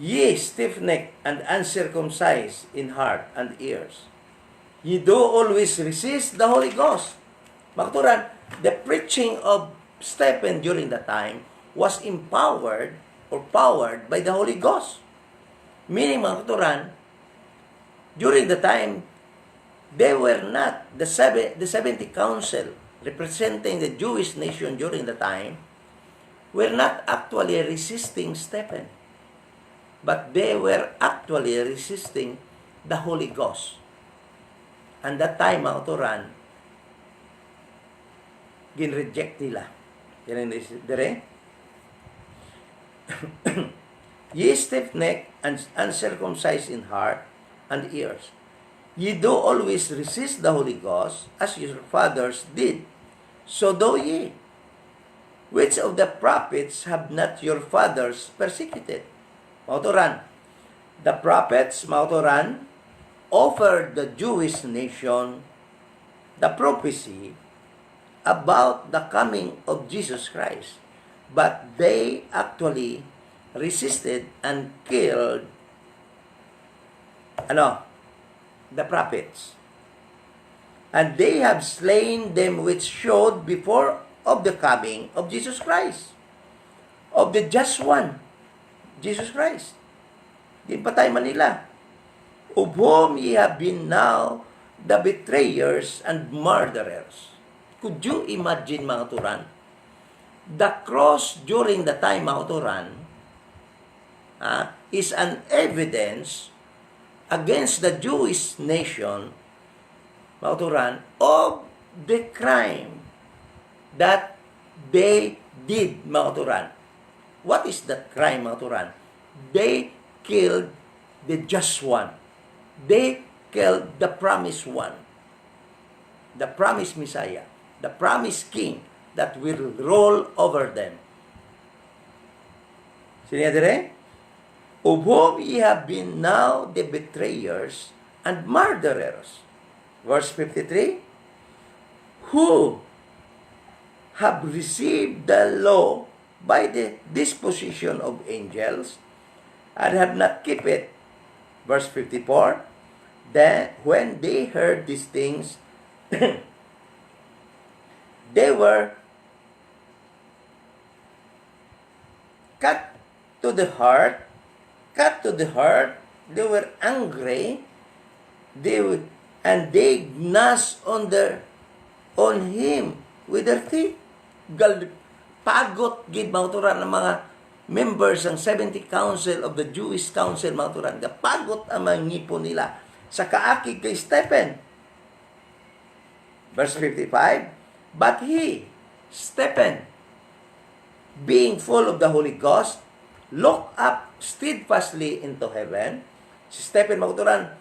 [SPEAKER 1] ye stiff-necked and uncircumcised in heart and ears, ye do always resist the Holy Ghost. Makturan, the preaching of Stephen during the time was empowered or powered by the Holy Ghost. Meaning, makturan, during the time, they were not, the 70 council representing the Jewish nation during the time, were not actually resisting Stephen, but they were actually resisting the Holy Ghost. And that time, mga turan, gin-reject nila. Yan ang dire. Ye stiff-necked and uncircumcised in heart and ears, ye do always resist the Holy Ghost, as your fathers did. So do ye. Which of the prophets have not your fathers persecuted? Mauturan, the prophets, mauturan, offered the Jewish nation the prophecy about the coming of Jesus Christ. But they actually resisted and killed the prophets. And they have slain them which showed before of the coming of Jesus Christ, of the just one, Jesus Christ. Ginpatay man nila. Of whom ye have been now the betrayers and murderers. Could you imagine, mga turan? The cross during the time, mga turan, is an evidence against the Jewish nation, mga turan, of the crime that they did, mga turan. What is that crime, mga turan? They killed the just one. They killed the promised one, the promised Messiah, the promised King that will rule over them. Sino dire? Of whom ye have been now the betrayers and murderers. Verse 53, who have received the law by the disposition of angels and have not kept it. Verse 54, then when they heard these things, they were cut to the heart, they were angry, and they gnashed on him with their teeth. Pagot gid mauturan ng mga members ng 70 council of the Jewish council, mauturan. Pagot ang mga ngipon nila sa kaakig kay Stephen. Verse 55, but he, Stephen, being full of the Holy Ghost, looked up steadfastly into heaven. Si Stephen, mauturan,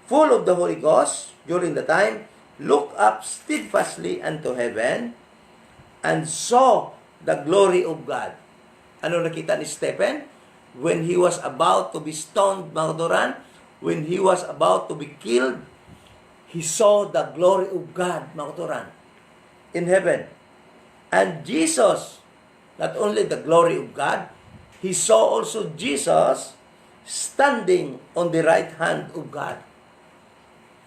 [SPEAKER 1] full of the Holy Ghost during the time, looked up steadfastly unto heaven and saw the glory of God. Ano nakita ni Stephen? When he was about to be stoned, mga turan, when he was about to be killed, he saw the glory of God, mga kauturan, in heaven. And Jesus, not only the glory of God, he saw also Jesus standing on the right hand of God.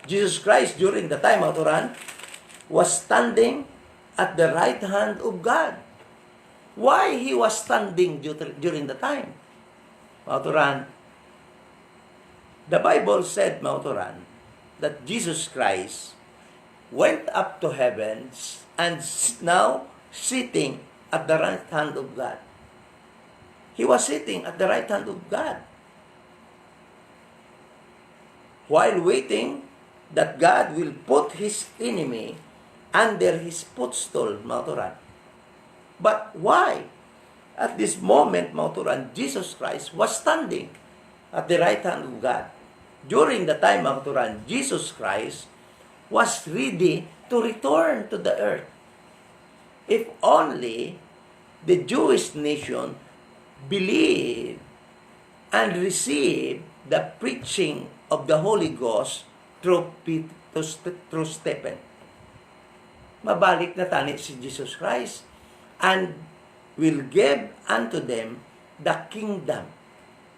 [SPEAKER 1] Jesus Christ, during the time, mga kauturan, was standing at the right hand of God. Why he was standing during the time? Mga kauturan, the Bible said, mga kauturan, that Jesus Christ went up to heaven and now sitting at the right hand of God. He was sitting at the right hand of God while waiting that God will put his enemy under his footstool, mga kauturan. But why? At this moment, mga kauturan, Jesus Christ was standing at the right hand of God. During the time, mga kauturan, Jesus Christ was ready to return to the earth. If only the Jewish nation believed and received the preaching of the Holy Ghost through Stephen. Mabalik na tani si Jesus Christ and will give unto them the kingdom.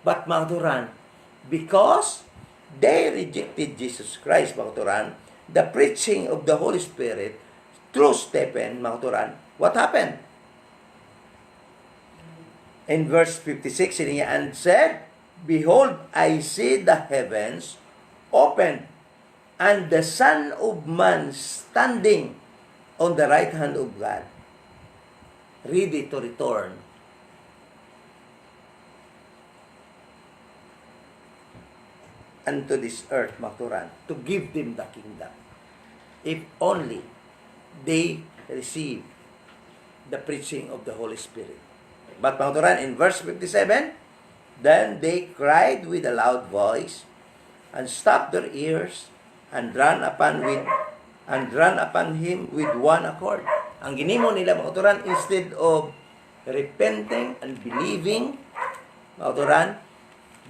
[SPEAKER 1] But, mga kauturan, because they rejected Jesus Christ, mga kauturan, the preaching of the Holy Spirit through Stephen, mga kauturan, what happened? In verse 56, niya, and said, behold, I see the heavens opened, and the Son of Man standing on the right hand of God, ready to return. Unto this earth, mga kauturan, to give them the kingdom. If only they receive the preaching of the Holy Spirit. But, mga kauturan, in verse 57, then they cried with a loud voice, and stopped their ears, and ran upon him with one accord. Ang ginimo nila, mga kauturan, instead of repenting and believing, mga kauturan,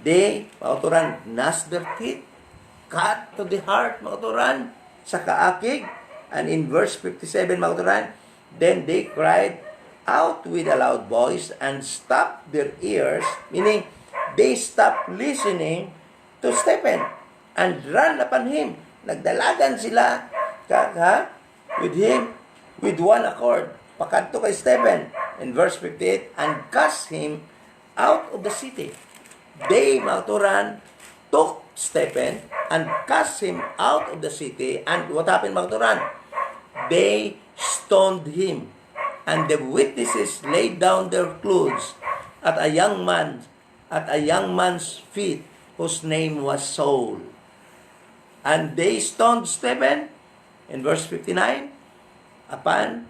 [SPEAKER 1] they, mga kauturan, gnashed their teeth, cut to the heart, mga kauturan, sa kaakig. And in verse 57, mga kauturan, then they cried out with a loud voice and stopped their ears, meaning they stopped listening to Stephen and ran upon him. Nagdalagan sila with him with one accord. Pakadto kay Stephen. In verse 58, and cast him out of the city. They, mga kauturan, took Stephen and cast him out of the city. And what happened, mga kauturan? They stoned him. And the witnesses laid down their clothes at a young man's feet, whose name was Saul. And they stoned Stephen, in verse 59, upon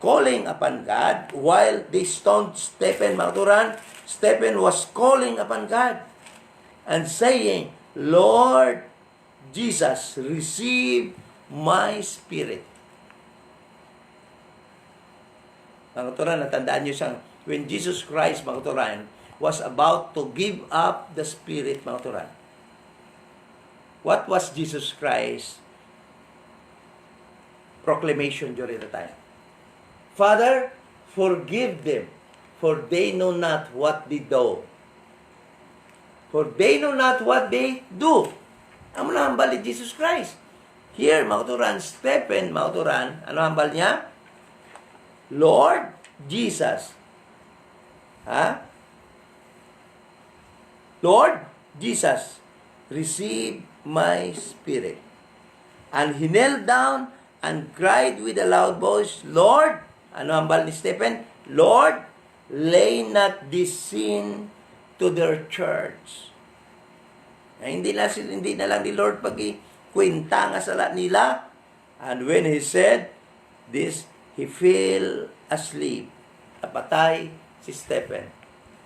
[SPEAKER 1] calling upon God. While they stoned Stephen, mga kauturan, Stephen was calling upon God and saying, Lord Jesus, receive my spirit. Mga kauturan, natandaan nyo siyang, when Jesus Christ, mga kauturan, was about to give up the spirit, mga kauturan, what was Jesus Christ's proclamation during the time? Father, forgive them, for they know not what they do. For they know not what they do. Ang hambal ni Jesus Christ. Here, mga kauturan, Stephen, mga kauturan, ano hambal niya? Lord Jesus. Lord Jesus, receive my spirit. And he knelt down and cried with a loud voice, Lord, ano hambal ni Stephen? Lord, lay not this sin to their church. Hindi na lang ni Lord pag-kwenta nga sala nila. And when he said this, he fell asleep. Napatay si Stephen.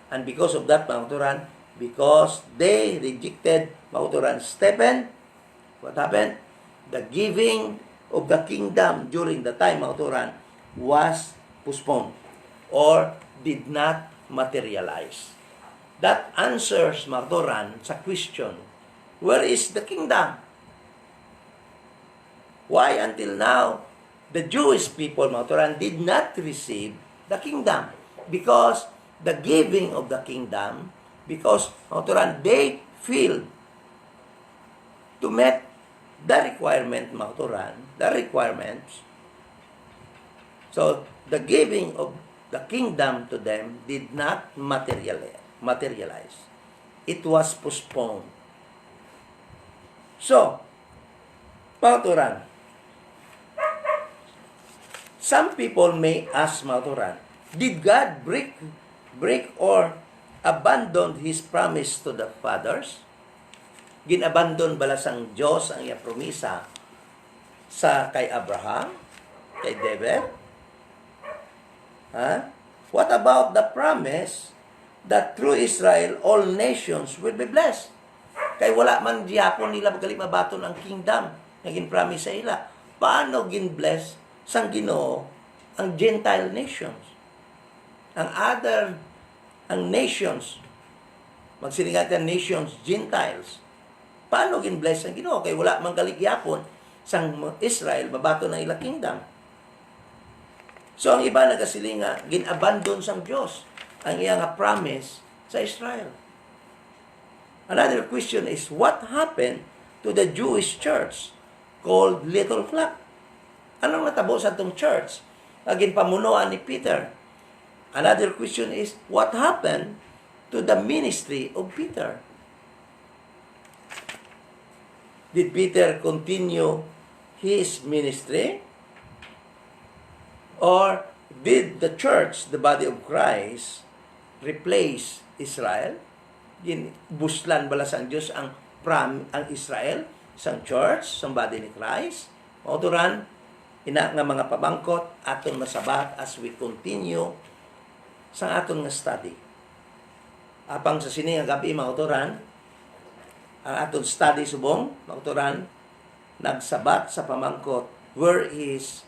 [SPEAKER 1] And because of that, mga kauturan, because they rejected, mga kauturan, Stephen, what happened? The giving of the kingdom during the time, mga kauturan, was postponed or did not materialize. That answers, mga kauturan, sa question, where is the kingdom? Why until now, the Jewish people, mga turan, did not receive the kingdom? Because the giving of the kingdom, because, mga turan, they failed to meet the requirement, mga turan, the requirements. So, the giving of the kingdom to them did not materialize. It was postponed. So, mga turan, some people may ask, mga turan, did God break or abandon His promise to the fathers? Ginabandon bala sang Diyos ang iya promisa sa kay Abraham, kay David? What about the promise that through Israel all nations will be blessed? Kay wala man gihapon nila magaling mabaton ang kingdom na ginpromise sa ila. Paano gin-bless sang Ginoo ang Gentile nations? Ang nations, magsinigatan nations, Gentiles. Paano gin-bless ang Ginoo? Kay wala man galing gihapon sang Israel mabaton ang ila kingdom. So, ang iba nagasilinga, gin-abandon sang Diyos ang iyang promise sa Israel. Another question is, what happened to the Jewish church called Little Flock? Anong natabo sa itong church? Naging pamunuan ni Peter. Another question is, what happened to the ministry of Peter? Did Peter continue his ministry? Or did the church, the body of Christ, replace Israel? Buslan bala sang Diyos ang Israel, sang church, sang body ni Christ? O turan, ina nga mga pabangkot, aton nasabat as we continue sa aton nga study. Apang sa sini nga gabi, mga turan, ang aton study subong, mga turan, nagsabat sa pamangkot, where is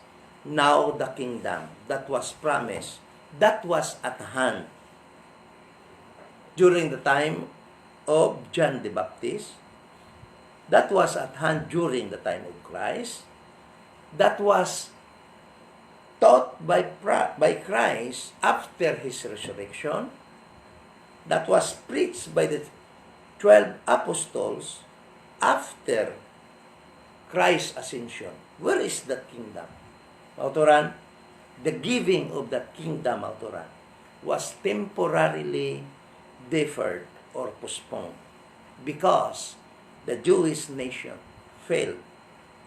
[SPEAKER 1] now the kingdom that was promised, that was at hand during the time of John the Baptist, that was at hand during the time of Christ, that was taught by Christ after His resurrection, that was preached by the 12 apostles after Christ's ascension. Where is that kingdom? Autoran, the giving of that kingdom, autoran, was temporarily deferred or postponed because the Jewish nation failed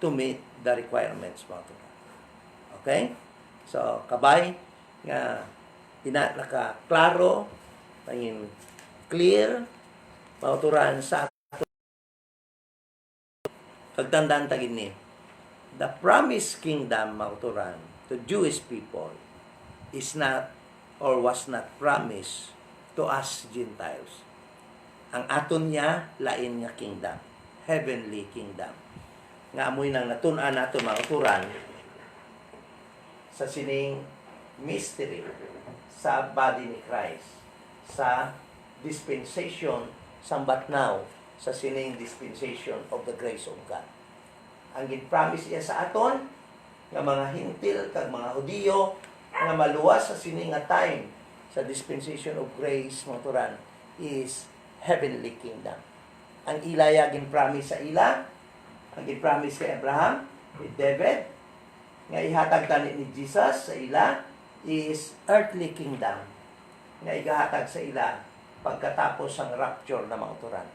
[SPEAKER 1] to meet the requirements, autoran. Okay? So, kabay nga naka-klaro, naging clear, autoran sa pagtandaan tagin ni the promised kingdom, mauturan, to Jewish people is not or was not promised to us Gentiles. Ang aton niya, lain nga kingdom. Heavenly kingdom. Nga amoy nang natunan nato, mauturan, sa sining mystery sa body ni Christ, sa dispensation sambat now, sa sining dispensation of the grace of God. Ang gin-promise niya sa aton nga mga hintil kag mga Hudiyo nga maluwas sa sini nga time sa dispensation of grace, mga turan, is heavenly kingdom. Ang ilaya gin-promise sa ila, ang gin-promise kay Abraham, kay David, nga ihatag tani ni Jesus sa ila is earthly kingdom nga igahatag sa ila pagkatapos ang rapture na mga turan.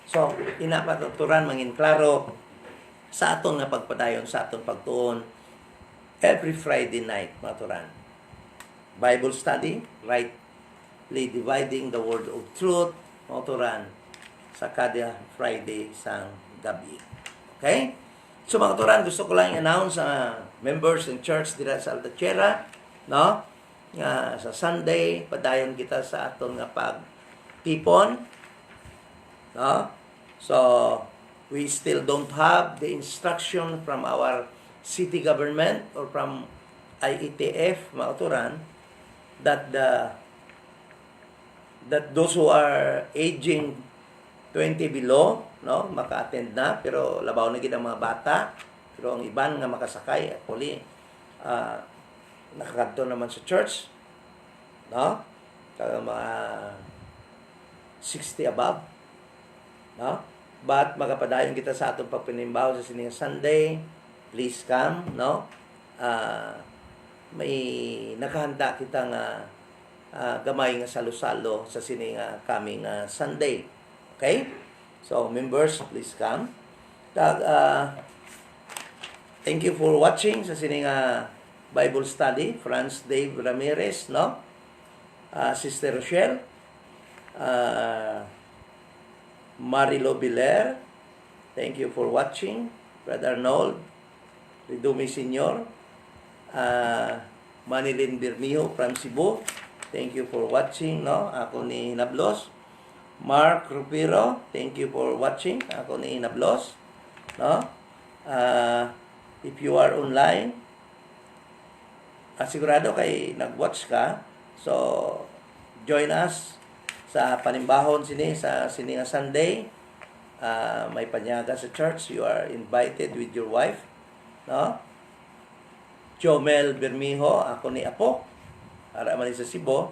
[SPEAKER 1] So, inapatuturan mangin klaro sa aton nga pagpadayon, sa aton pagtuon every Friday night, maturan. Bible study, rightly dividing the word of truth, maturan sa kada Friday sang gabi. Okay? So, maturan, gusto ko lang i-announce sa members and church dira sa Altachera, no? Nga sa Sunday, padayon kita sa aton nga pagtipon, no? So, we still don't have the instruction from our city government or from IETF, mauturan, that those who are aging 20 below, no, maka-attend na, pero labaw na gid ang mga bata Pero ang iban nga makasakay, actually, nakakadto naman sa church, no? Kaya mga 60 above, no? But magapadayon kita sa atong pagpanimbaw sa sining Sunday. Please come, no? May nakahanda kita nga gamay nga salo-salo sa sining coming Sunday. Okay? So, members, please come. Thank you for watching sa sining Bible study. Franz Dave Ramirez, no? Sister Rochelle, Marilo Biler, thank you for watching. Brother Arnold Ridumi Senior, Manilin Birmiho from Cebu, thank you for watching, no? Ako ni Hinablos. Mark Rupiro, thank you for watching. Ako ni Hinablos, no? If you are online, sigurado kay nag-watch ka, so join us sa panimbahon sa sining Sunday. May panyaga sa church, you are invited with your wife, no? Jomel Bermijo, ako ni Apo, ara man sa Cebu.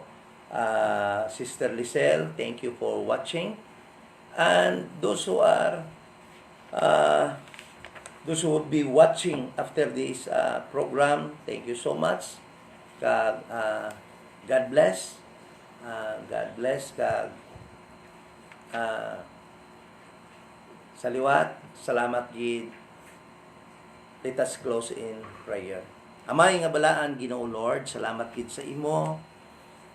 [SPEAKER 1] Sister Lisel, thank you for watching. And those who will be watching after this program, thank you so much. God bless. God bless. Sa liwat, salamat gid. Let us close in prayer. Amay nga balaan, Ginoo Lord, salamat gid sa imo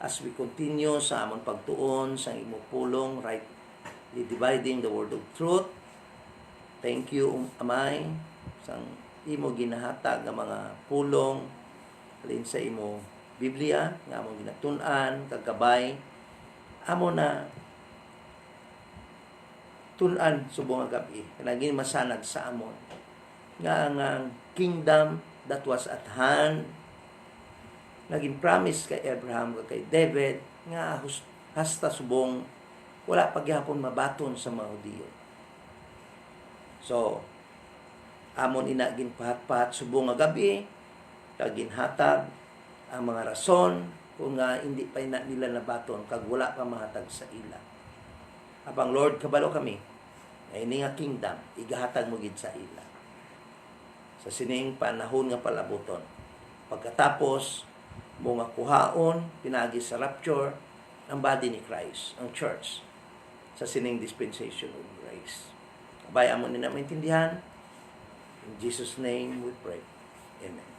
[SPEAKER 1] as we continue sa amon pagtuon sa imo pulong, rightly dividing the word of truth. Thank you, Amay, sa imo ginahatag nga mga pulong alin sa imo Biblia nga among ginatun-an kagabay amo na tun-an subong nga gabi naging masanag sa amon nga ang kingdom that was at hand naging promise kay Abraham kay David nga hasta subong wala pagyapon mabaton sa mga Hudiyo. So amon ina ginpahat-pahat subong nga gabi kag ginhatag ang mga rason kung nga hindi pa nila nabaton kag wala pa mahatag sa ila. Apang Lord, kabalo kami na ini nga kingdom igahatag mo gid sa ila sa sining panahon nga palabuton. Pagkatapos mo nga kuhaon pinagi sa rapture ang body ni Christ, ang church sa sining dispensation of grace. Kabay amon ni na maintindihan. In Jesus' name we pray. Amen.